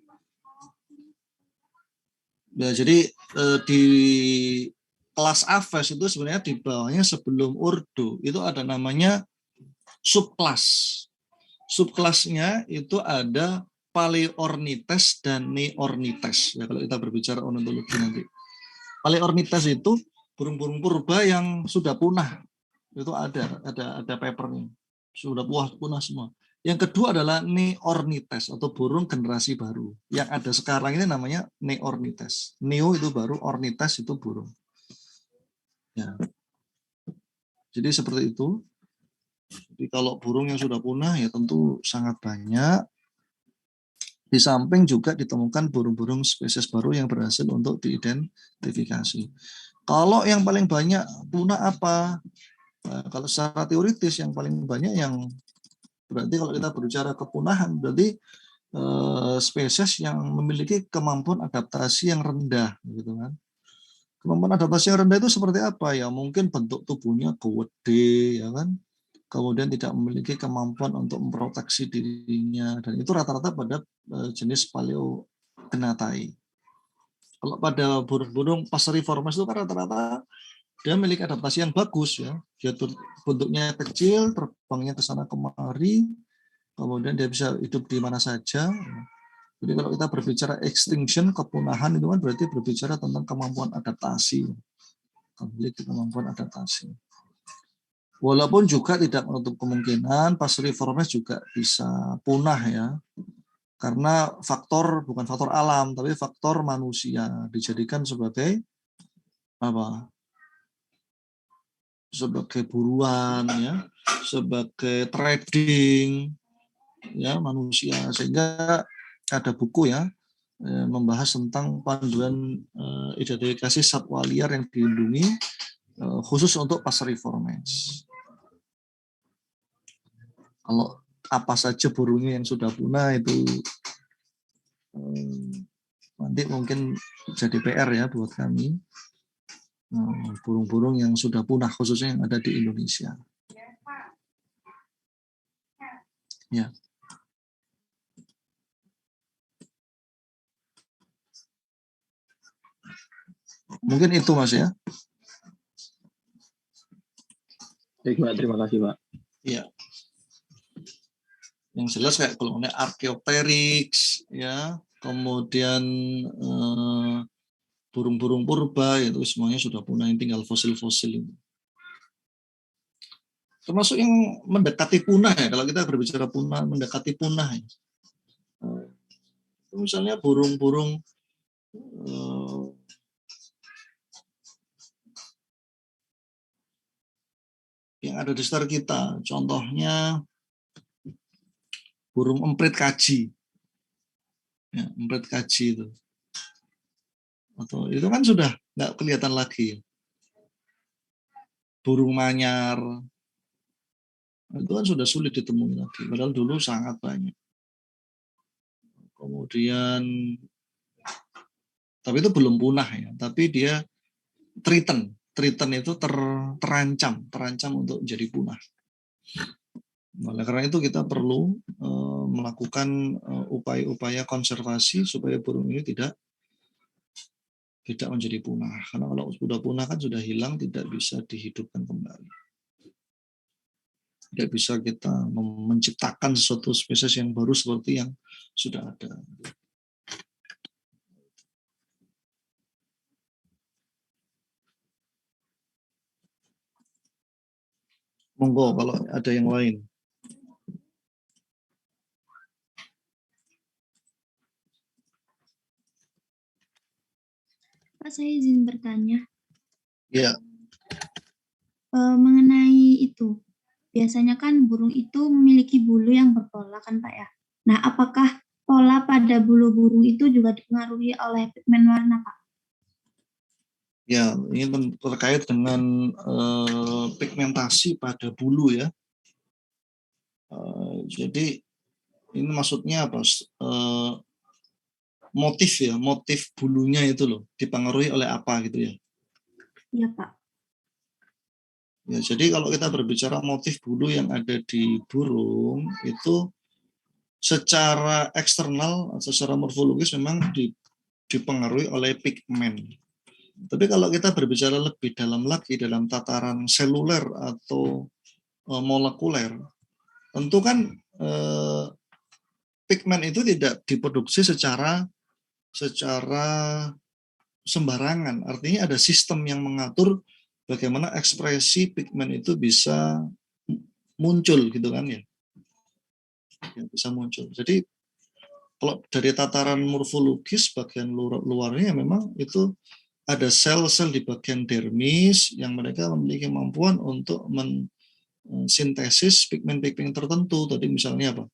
Ya, jadi di kelas Aves itu sebenarnya di bawahnya sebelum ordo itu ada namanya subkelas. Subkelasnya itu ada Paleornites dan Neornites. Ya, kalau kita berbicara ornitologi nanti. Paleornites itu burung-burung purba yang sudah punah. Itu ada papernya. Sudah punah semua. Yang kedua adalah Neornites atau burung generasi baru. Yang ada sekarang ini namanya Neornites. Neo itu baru, ornites itu burung. Ya. Jadi seperti itu. Jadi kalau burung yang sudah punah ya tentu sangat banyak. Di samping juga ditemukan burung-burung spesies baru yang berhasil untuk diidentifikasi. Kalau yang paling banyak punah apa? Nah, kalau secara teoritis yang paling banyak yang berarti kalau kita berbicara kepunahan berarti spesies yang memiliki kemampuan adaptasi yang rendah, gitu kan? Kemampuan adaptasi yang rendah itu seperti apa ya? Mungkin bentuk tubuhnya gede, ya kan? Kemudian tidak memiliki kemampuan untuk memproteksi dirinya, dan itu rata-rata pada jenis Paleognathai. Kalau pada burung-burung passeriformes itu kan rata-rata dia memiliki adaptasi yang bagus ya. Dia bentuknya kecil, terbangnya ke sana kemari, kemudian dia bisa hidup di mana saja. Jadi kalau kita berbicara extinction, kepunahan itu kan berarti berbicara tentang kemampuan adaptasi. Memiliki kemampuan adaptasi. Walaupun juga tidak menutup kemungkinan passeriformes juga bisa punah ya. Karena bukan faktor alam, tapi faktor manusia dijadikan sebagai apa? Sebagai buruan ya, sebagai trading ya manusia, sehingga ada buku ya membahas tentang panduan identifikasi satwa liar yang dilindungi khusus untuk passeriformes. Kalau apa saja burungnya yang sudah punah itu nanti mungkin jadi PR ya buat kami. Burung-burung yang sudah punah khususnya yang ada di Indonesia. Ya. Mungkin itu Mas ya. Baik Pak, terima kasih Pak. Iya. Yang jelas kayak golongannya Archaeopteryx ya, kemudian burung-burung purba itu semuanya sudah punah, yang tinggal fosil-fosil ini. Termasuk yang mendekati punah ya, kalau kita berbicara punah, mendekati punah ya. Misalnya burung-burung yang ada di sekitar kita, contohnya burung emprit kaji, ya, emprit kaji itu, atau itu kan sudah nggak kelihatan lagi. Burung manyar itu kan sudah sulit ditemui lagi, padahal dulu sangat banyak. Kemudian, tapi itu belum punah ya, tapi dia triton itu terancam untuk menjadi punah. Oleh karena itu kita perlu melakukan upaya-upaya konservasi supaya burung ini tidak menjadi punah. Karena kalau sudah punah kan sudah hilang, tidak bisa dihidupkan kembali. Tidak bisa kita menciptakan sesuatu spesies yang baru seperti yang sudah ada. Monggo kalau ada yang lain. Pak, saya izin bertanya. Ya. Mengenai itu, biasanya kan burung itu memiliki bulu yang berpola kan Pak ya. Nah, apakah pola pada bulu burung itu juga dipengaruhi oleh pigmen warna Pak? Ya, ini terkait dengan pigmentasi pada bulu ya. Jadi ini maksudnya apa? Motif bulunya itu loh dipengaruhi oleh apa gitu ya? Iya Pak. Ya, jadi kalau kita berbicara motif bulu yang ada di burung itu secara eksternal, secara morfologis memang dipengaruhi oleh pigmen. Tapi kalau kita berbicara lebih dalam lagi dalam tataran seluler atau molekuler, tentu kan pigmen itu tidak diproduksi secara sembarangan. Artinya ada sistem yang mengatur bagaimana ekspresi pigmen itu bisa muncul gitu kan ya. Bisa muncul. Jadi kalau dari tataran morfologis bagian luarnya memang itu ada sel-sel di bagian dermis yang mereka memiliki kemampuan untuk mensintesis pigmen-pigmen tertentu. Tadi misalnya apa?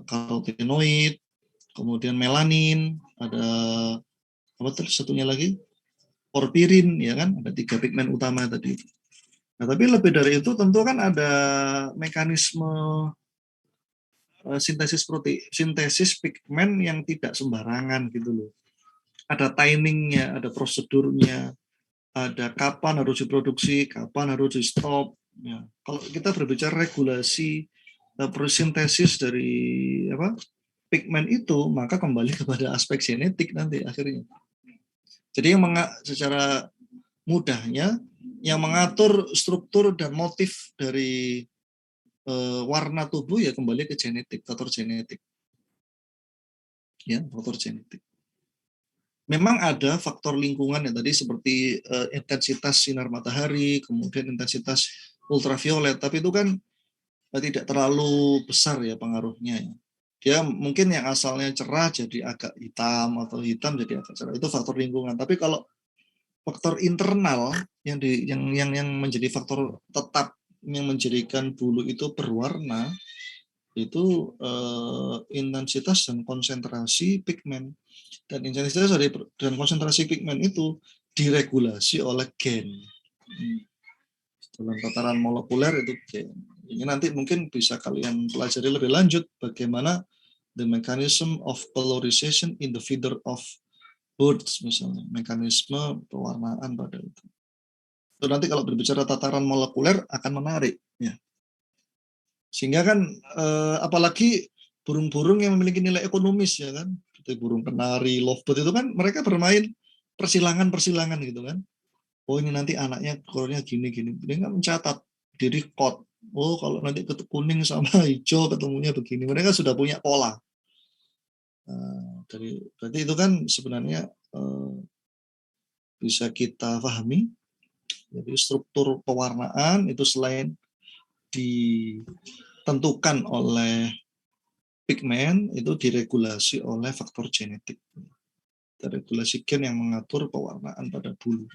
Karotenoid, kemudian melanin, ada apa terus satunya lagi? Porfirin, ya kan? Ada 3 pigmen utama tadi. Nah, tapi lebih dari itu tentu kan ada mekanisme sintesis pigmen yang tidak sembarangan gitu loh. Ada timingnya, ada prosedurnya, ada kapan harus diproduksi, kapan harus di stop. Ya. Kalau kita berbicara regulasi prosintesis dari pigmen itu, maka kembali kepada aspek genetik nanti akhirnya. Jadi yang secara mudahnya yang mengatur struktur dan motif dari warna tubuh ya kembali ke genetik, faktor genetik. Ya, faktor genetik. Memang ada faktor lingkungan yang tadi seperti intensitas sinar matahari, kemudian intensitas ultraviolet, tapi itu kan tidak terlalu besar ya pengaruhnya. Dia mungkin yang asalnya cerah jadi agak hitam atau hitam jadi agak cerah. Itu faktor lingkungan. Tapi kalau faktor internal yang menjadi faktor tetap yang menjadikan bulu itu berwarna itu intensitas dan konsentrasi pigmen. Dan intensitas dan konsentrasi pigmen itu diregulasi oleh gen. Dalam tataran molekuler itu gen. Ini nanti mungkin bisa kalian pelajari lebih lanjut bagaimana the mechanism of colorization in the feather of birds misalnya, mekanisme pewarnaan pada itu. So, nanti kalau berbicara tataran molekuler akan menarik ya. Sehingga kan apalagi burung-burung yang memiliki nilai ekonomis ya kan, seperti burung kenari, lovebird itu kan mereka bermain persilangan gitu kan. Oh ini nanti anaknya kolornya gini-gini. Dia nggak mencatat di record. Oh kalau nanti kuning sama hijau ketemunya begini. Mereka sudah punya pola. Berarti itu kan sebenarnya bisa kita pahami. Jadi struktur pewarnaan itu selain ditentukan oleh pigmen itu diregulasi oleh faktor genetik. Regulasi gen yang mengatur pewarnaan pada bulu.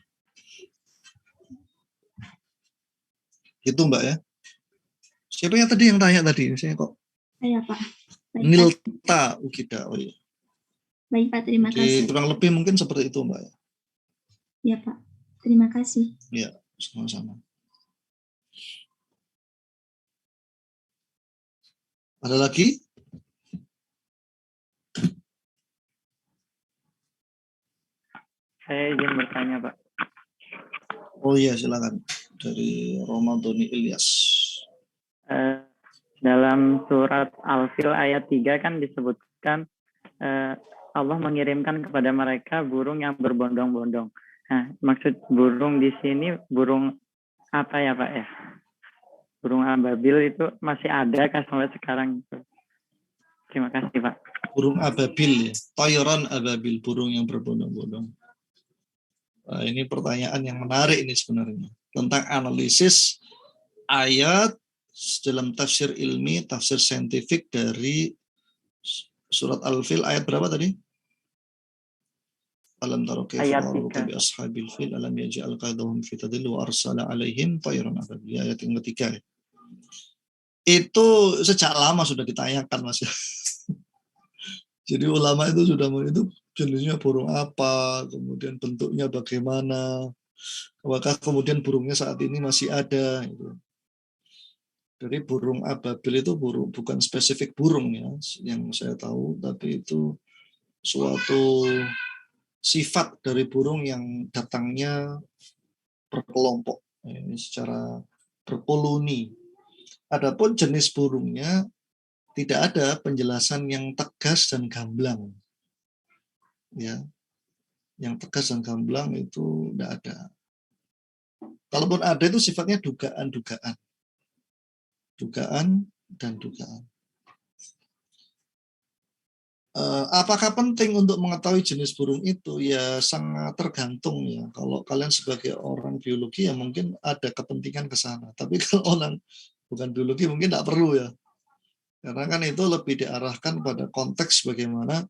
Itu Mbak ya. Siapa yang tadi yang tanya tadi? Saya kok Saya Pak. Baik, Pak. Nilta Ukida. Oh iya. Baik Pak, terima Oke, kasih. kurang lebih mungkin seperti itu Mbak. Ya Pak, terima kasih. Ya, sama-sama. Ada lagi? Saya izin bertanya, Pak. Oh iya, silakan. Dari Romadhoni Ilyas. Dalam surat Al-Fil ayat 3 kan disebutkan Allah mengirimkan kepada mereka burung yang berbondong-bondong. Nah, maksud burung di sini burung apa ya Pak ya? Burung ababil itu masih ada kah sampai sekarang? Terima kasih Pak. Burung ababil ya. Tayran ababil, burung yang berbondong-bondong. Nah, ini pertanyaan yang menarik ini sebenarnya. Tentang analisis ayat dalam tafsir ilmi, tafsir saintifik dari surat Al-Fil ayat berapa tadi? Alam taro kaifa rabbuka bi ashabil fil alam yaj'al qaidahum fi tadil wa arsala alaihim tayran ababil. Ayat yang ketiga. Itu sejak lama sudah ditanyakan Mas. Jadi ulama itu sudah itu jenisnya burung apa, kemudian bentuknya bagaimana, apakah kemudian burungnya saat ini masih ada. Gitu. Jadi burung ababil itu burung bukan spesifik burung ya, yang saya tahu, tapi itu suatu sifat dari burung yang datangnya berkelompok, secara berkoloni. Adapun jenis burungnya tidak ada penjelasan yang tegas dan gamblang, ya, yang tegas dan gamblang itu tidak ada. Kalaupun ada itu sifatnya dugaan-dugaan, dugaan dan dugaan. Apakah penting untuk mengetahui jenis burung itu? Ya sangat tergantung ya. Kalau kalian sebagai orang biologi ya mungkin ada kepentingan ke sana. Tapi kalau orang bukan biologi mungkin tidak perlu ya. Karena kan itu lebih diarahkan pada konteks bagaimana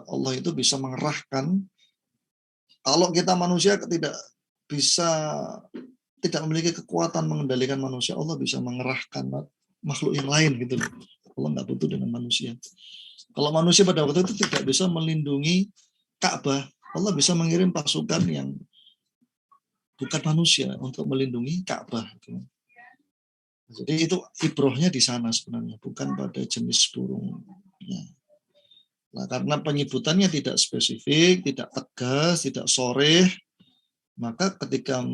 Allah itu bisa mengerahkan. Kalau kita manusia tidak memiliki kekuatan mengendalikan manusia, Allah bisa mengerahkan makhluk yang lain gitu. Allah nggak butuh dengan manusia. Kalau manusia pada waktu itu tidak bisa melindungi Ka'bah, Allah bisa mengirim pasukan yang bukan manusia untuk melindungi Ka'bah. Jadi itu ibrohnya di sana sebenarnya, bukan pada jenis burungnya. Nah, karena penyebutannya tidak spesifik, tidak tegas, tidak soreh, maka ketika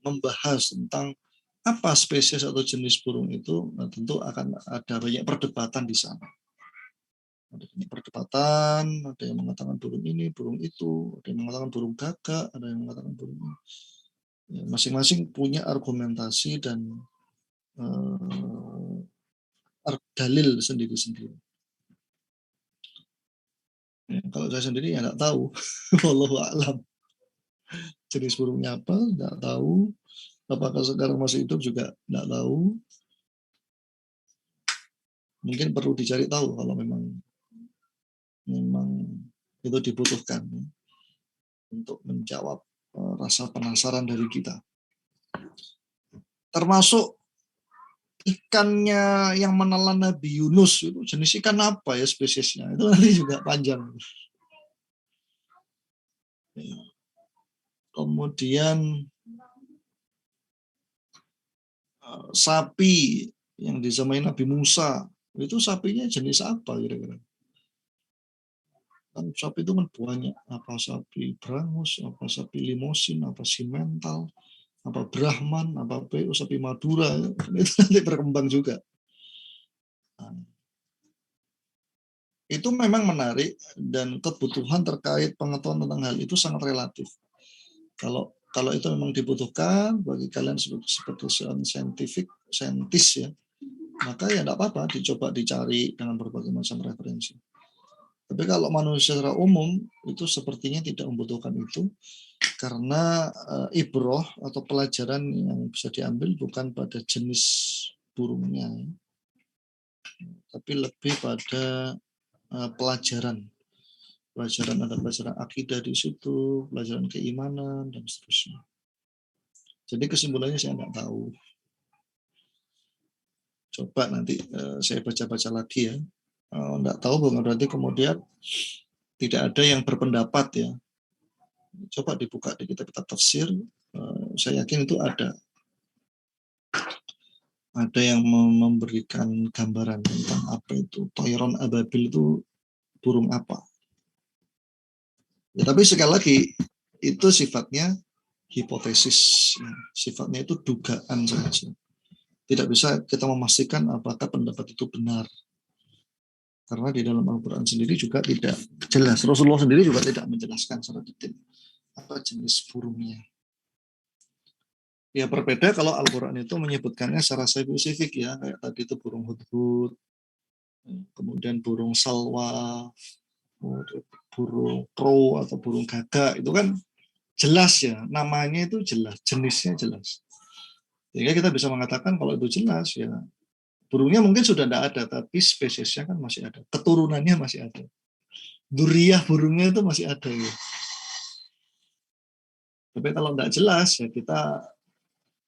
membahas tentang apa spesies atau jenis burung itu, nah tentu akan ada banyak perdebatan di sana. Ada banyak perdebatan, ada yang mengatakan burung ini, burung itu, ada yang mengatakan burung gagak, ada yang mengatakan burung ini. Ya, masing-masing punya argumentasi dan dalil sendiri-sendiri. Ya, kalau saya sendiri ya nggak tahu, wallahu a'lam. Jenis burungnya apa, nggak tahu. Apakah sekarang masih hidup juga nggak tahu. Mungkin perlu dicari tahu kalau memang itu dibutuhkan ya, untuk menjawab rasa penasaran dari kita. Termasuk ikannya yang menelan Nabi Yunus itu jenis ikan apa ya spesiesnya? Itu nanti juga panjang. Kemudian sapi yang di zaman Nabi Musa, itu sapinya jenis apa kira-kira? Kan sapi itu kan banyak, apa sapi Brangus, apa sapi Limosin, apa Simental, apa Brahman, apa PO, sapi Madura, itu nanti berkembang juga. Nah, itu memang menarik dan kebutuhan terkait pengetahuan tentang hal itu sangat relatif. Kalau itu memang dibutuhkan bagi kalian sebagai saintis ya, maka ya tidak apa-apa dicoba dicari dengan berbagai macam referensi. Tapi kalau manusia secara umum itu sepertinya tidak membutuhkan itu karena ibroh atau pelajaran yang bisa diambil bukan pada jenis burungnya, tapi lebih pada pelajaran. Ada pelajaran akidah di situ, pelajaran keimanan, dan seterusnya. Jadi kesimpulannya saya nggak tahu. Coba nanti saya baca-baca lagi ya. Nggak tahu bukan berarti kemudian tidak ada yang berpendapat ya. Coba dibuka di kitab-kitab tafsir, saya yakin itu ada. Ada yang memberikan gambaran tentang apa itu Toiron ababil itu burung apa. Ya, tapi sekali lagi itu sifatnya hipotesis, ya. Sifatnya itu dugaan saja. Tidak bisa kita memastikan apakah pendapat itu benar. Karena di dalam Al-Quran sendiri juga tidak jelas. Rasulullah sendiri juga tidak menjelaskan secara detail apa jenis burungnya. Ya berbeda kalau Al-Quran itu menyebutkannya secara spesifik ya. Kayak tadi itu burung hudhud, kemudian burung salwa, burung crow atau burung gagak. Itu kan jelas ya. Namanya itu jelas, jenisnya jelas. Sehingga kita bisa mengatakan kalau itu jelas ya. Burungnya mungkin sudah tidak ada, tapi spesiesnya kan masih ada. Keturunannya masih ada. Duriyah burungnya itu masih ada ya. Tapi kalau tidak jelas ya kita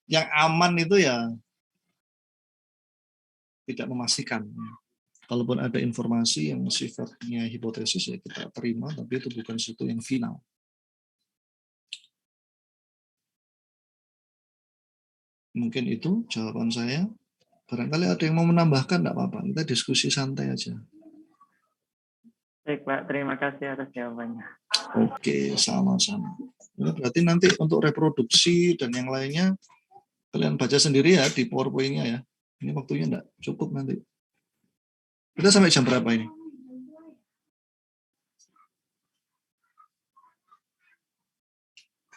yang aman itu ya tidak memastikan. Kalaupun ada informasi yang sifatnya hipotesis ya kita terima, tapi itu bukan sesuatu yang final. Mungkin itu jawaban saya. Barangkali ada yang mau menambahkan, tidak apa-apa. Kita diskusi santai aja. Baik Pak, terima kasih atas jawabannya. Oke, sama-sama. Ya, berarti nanti untuk reproduksi dan yang lainnya, kalian baca sendiri ya di PowerPoint-nya ya. Ini waktunya enggak cukup nanti. Kita sampai jam berapa ini?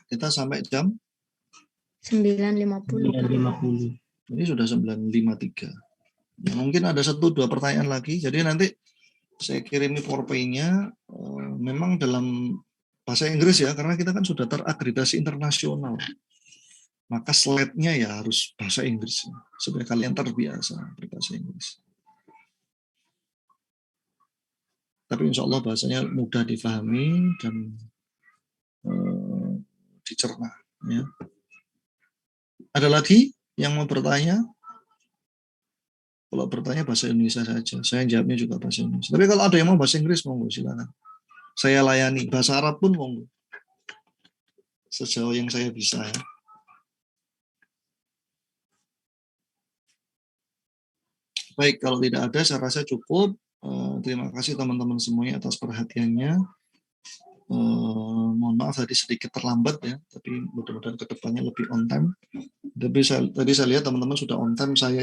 Kita sampai jam 9.50. Ini sudah 9.53. Ya, mungkin ada 1-2 pertanyaan lagi. Jadi nanti saya kirimi PowerPoint-nya memang dalam bahasa Inggris ya, karena kita kan sudah terakreditasi internasional. Maka slide-nya ya harus bahasa Inggris supaya kalian terbiasa berbahasa Inggris. Tapi insya Allah bahasanya mudah difahami dan dicerna. Ya. Ada lagi yang mau bertanya? Kalau bertanya bahasa Indonesia saja, saya jawabnya juga bahasa Indonesia. Tapi kalau ada yang mau bahasa Inggris, monggo silakan. Saya layani. Bahasa Arab pun monggo. Sejauh yang saya bisa ya. Baik, kalau tidak ada, saya rasa cukup. Terima kasih teman-teman semuanya atas perhatiannya. Mohon maaf tadi sedikit terlambat ya, tapi mudah-mudahan ke depannya lebih on time. Tapi tadi saya lihat teman-teman sudah on time, saya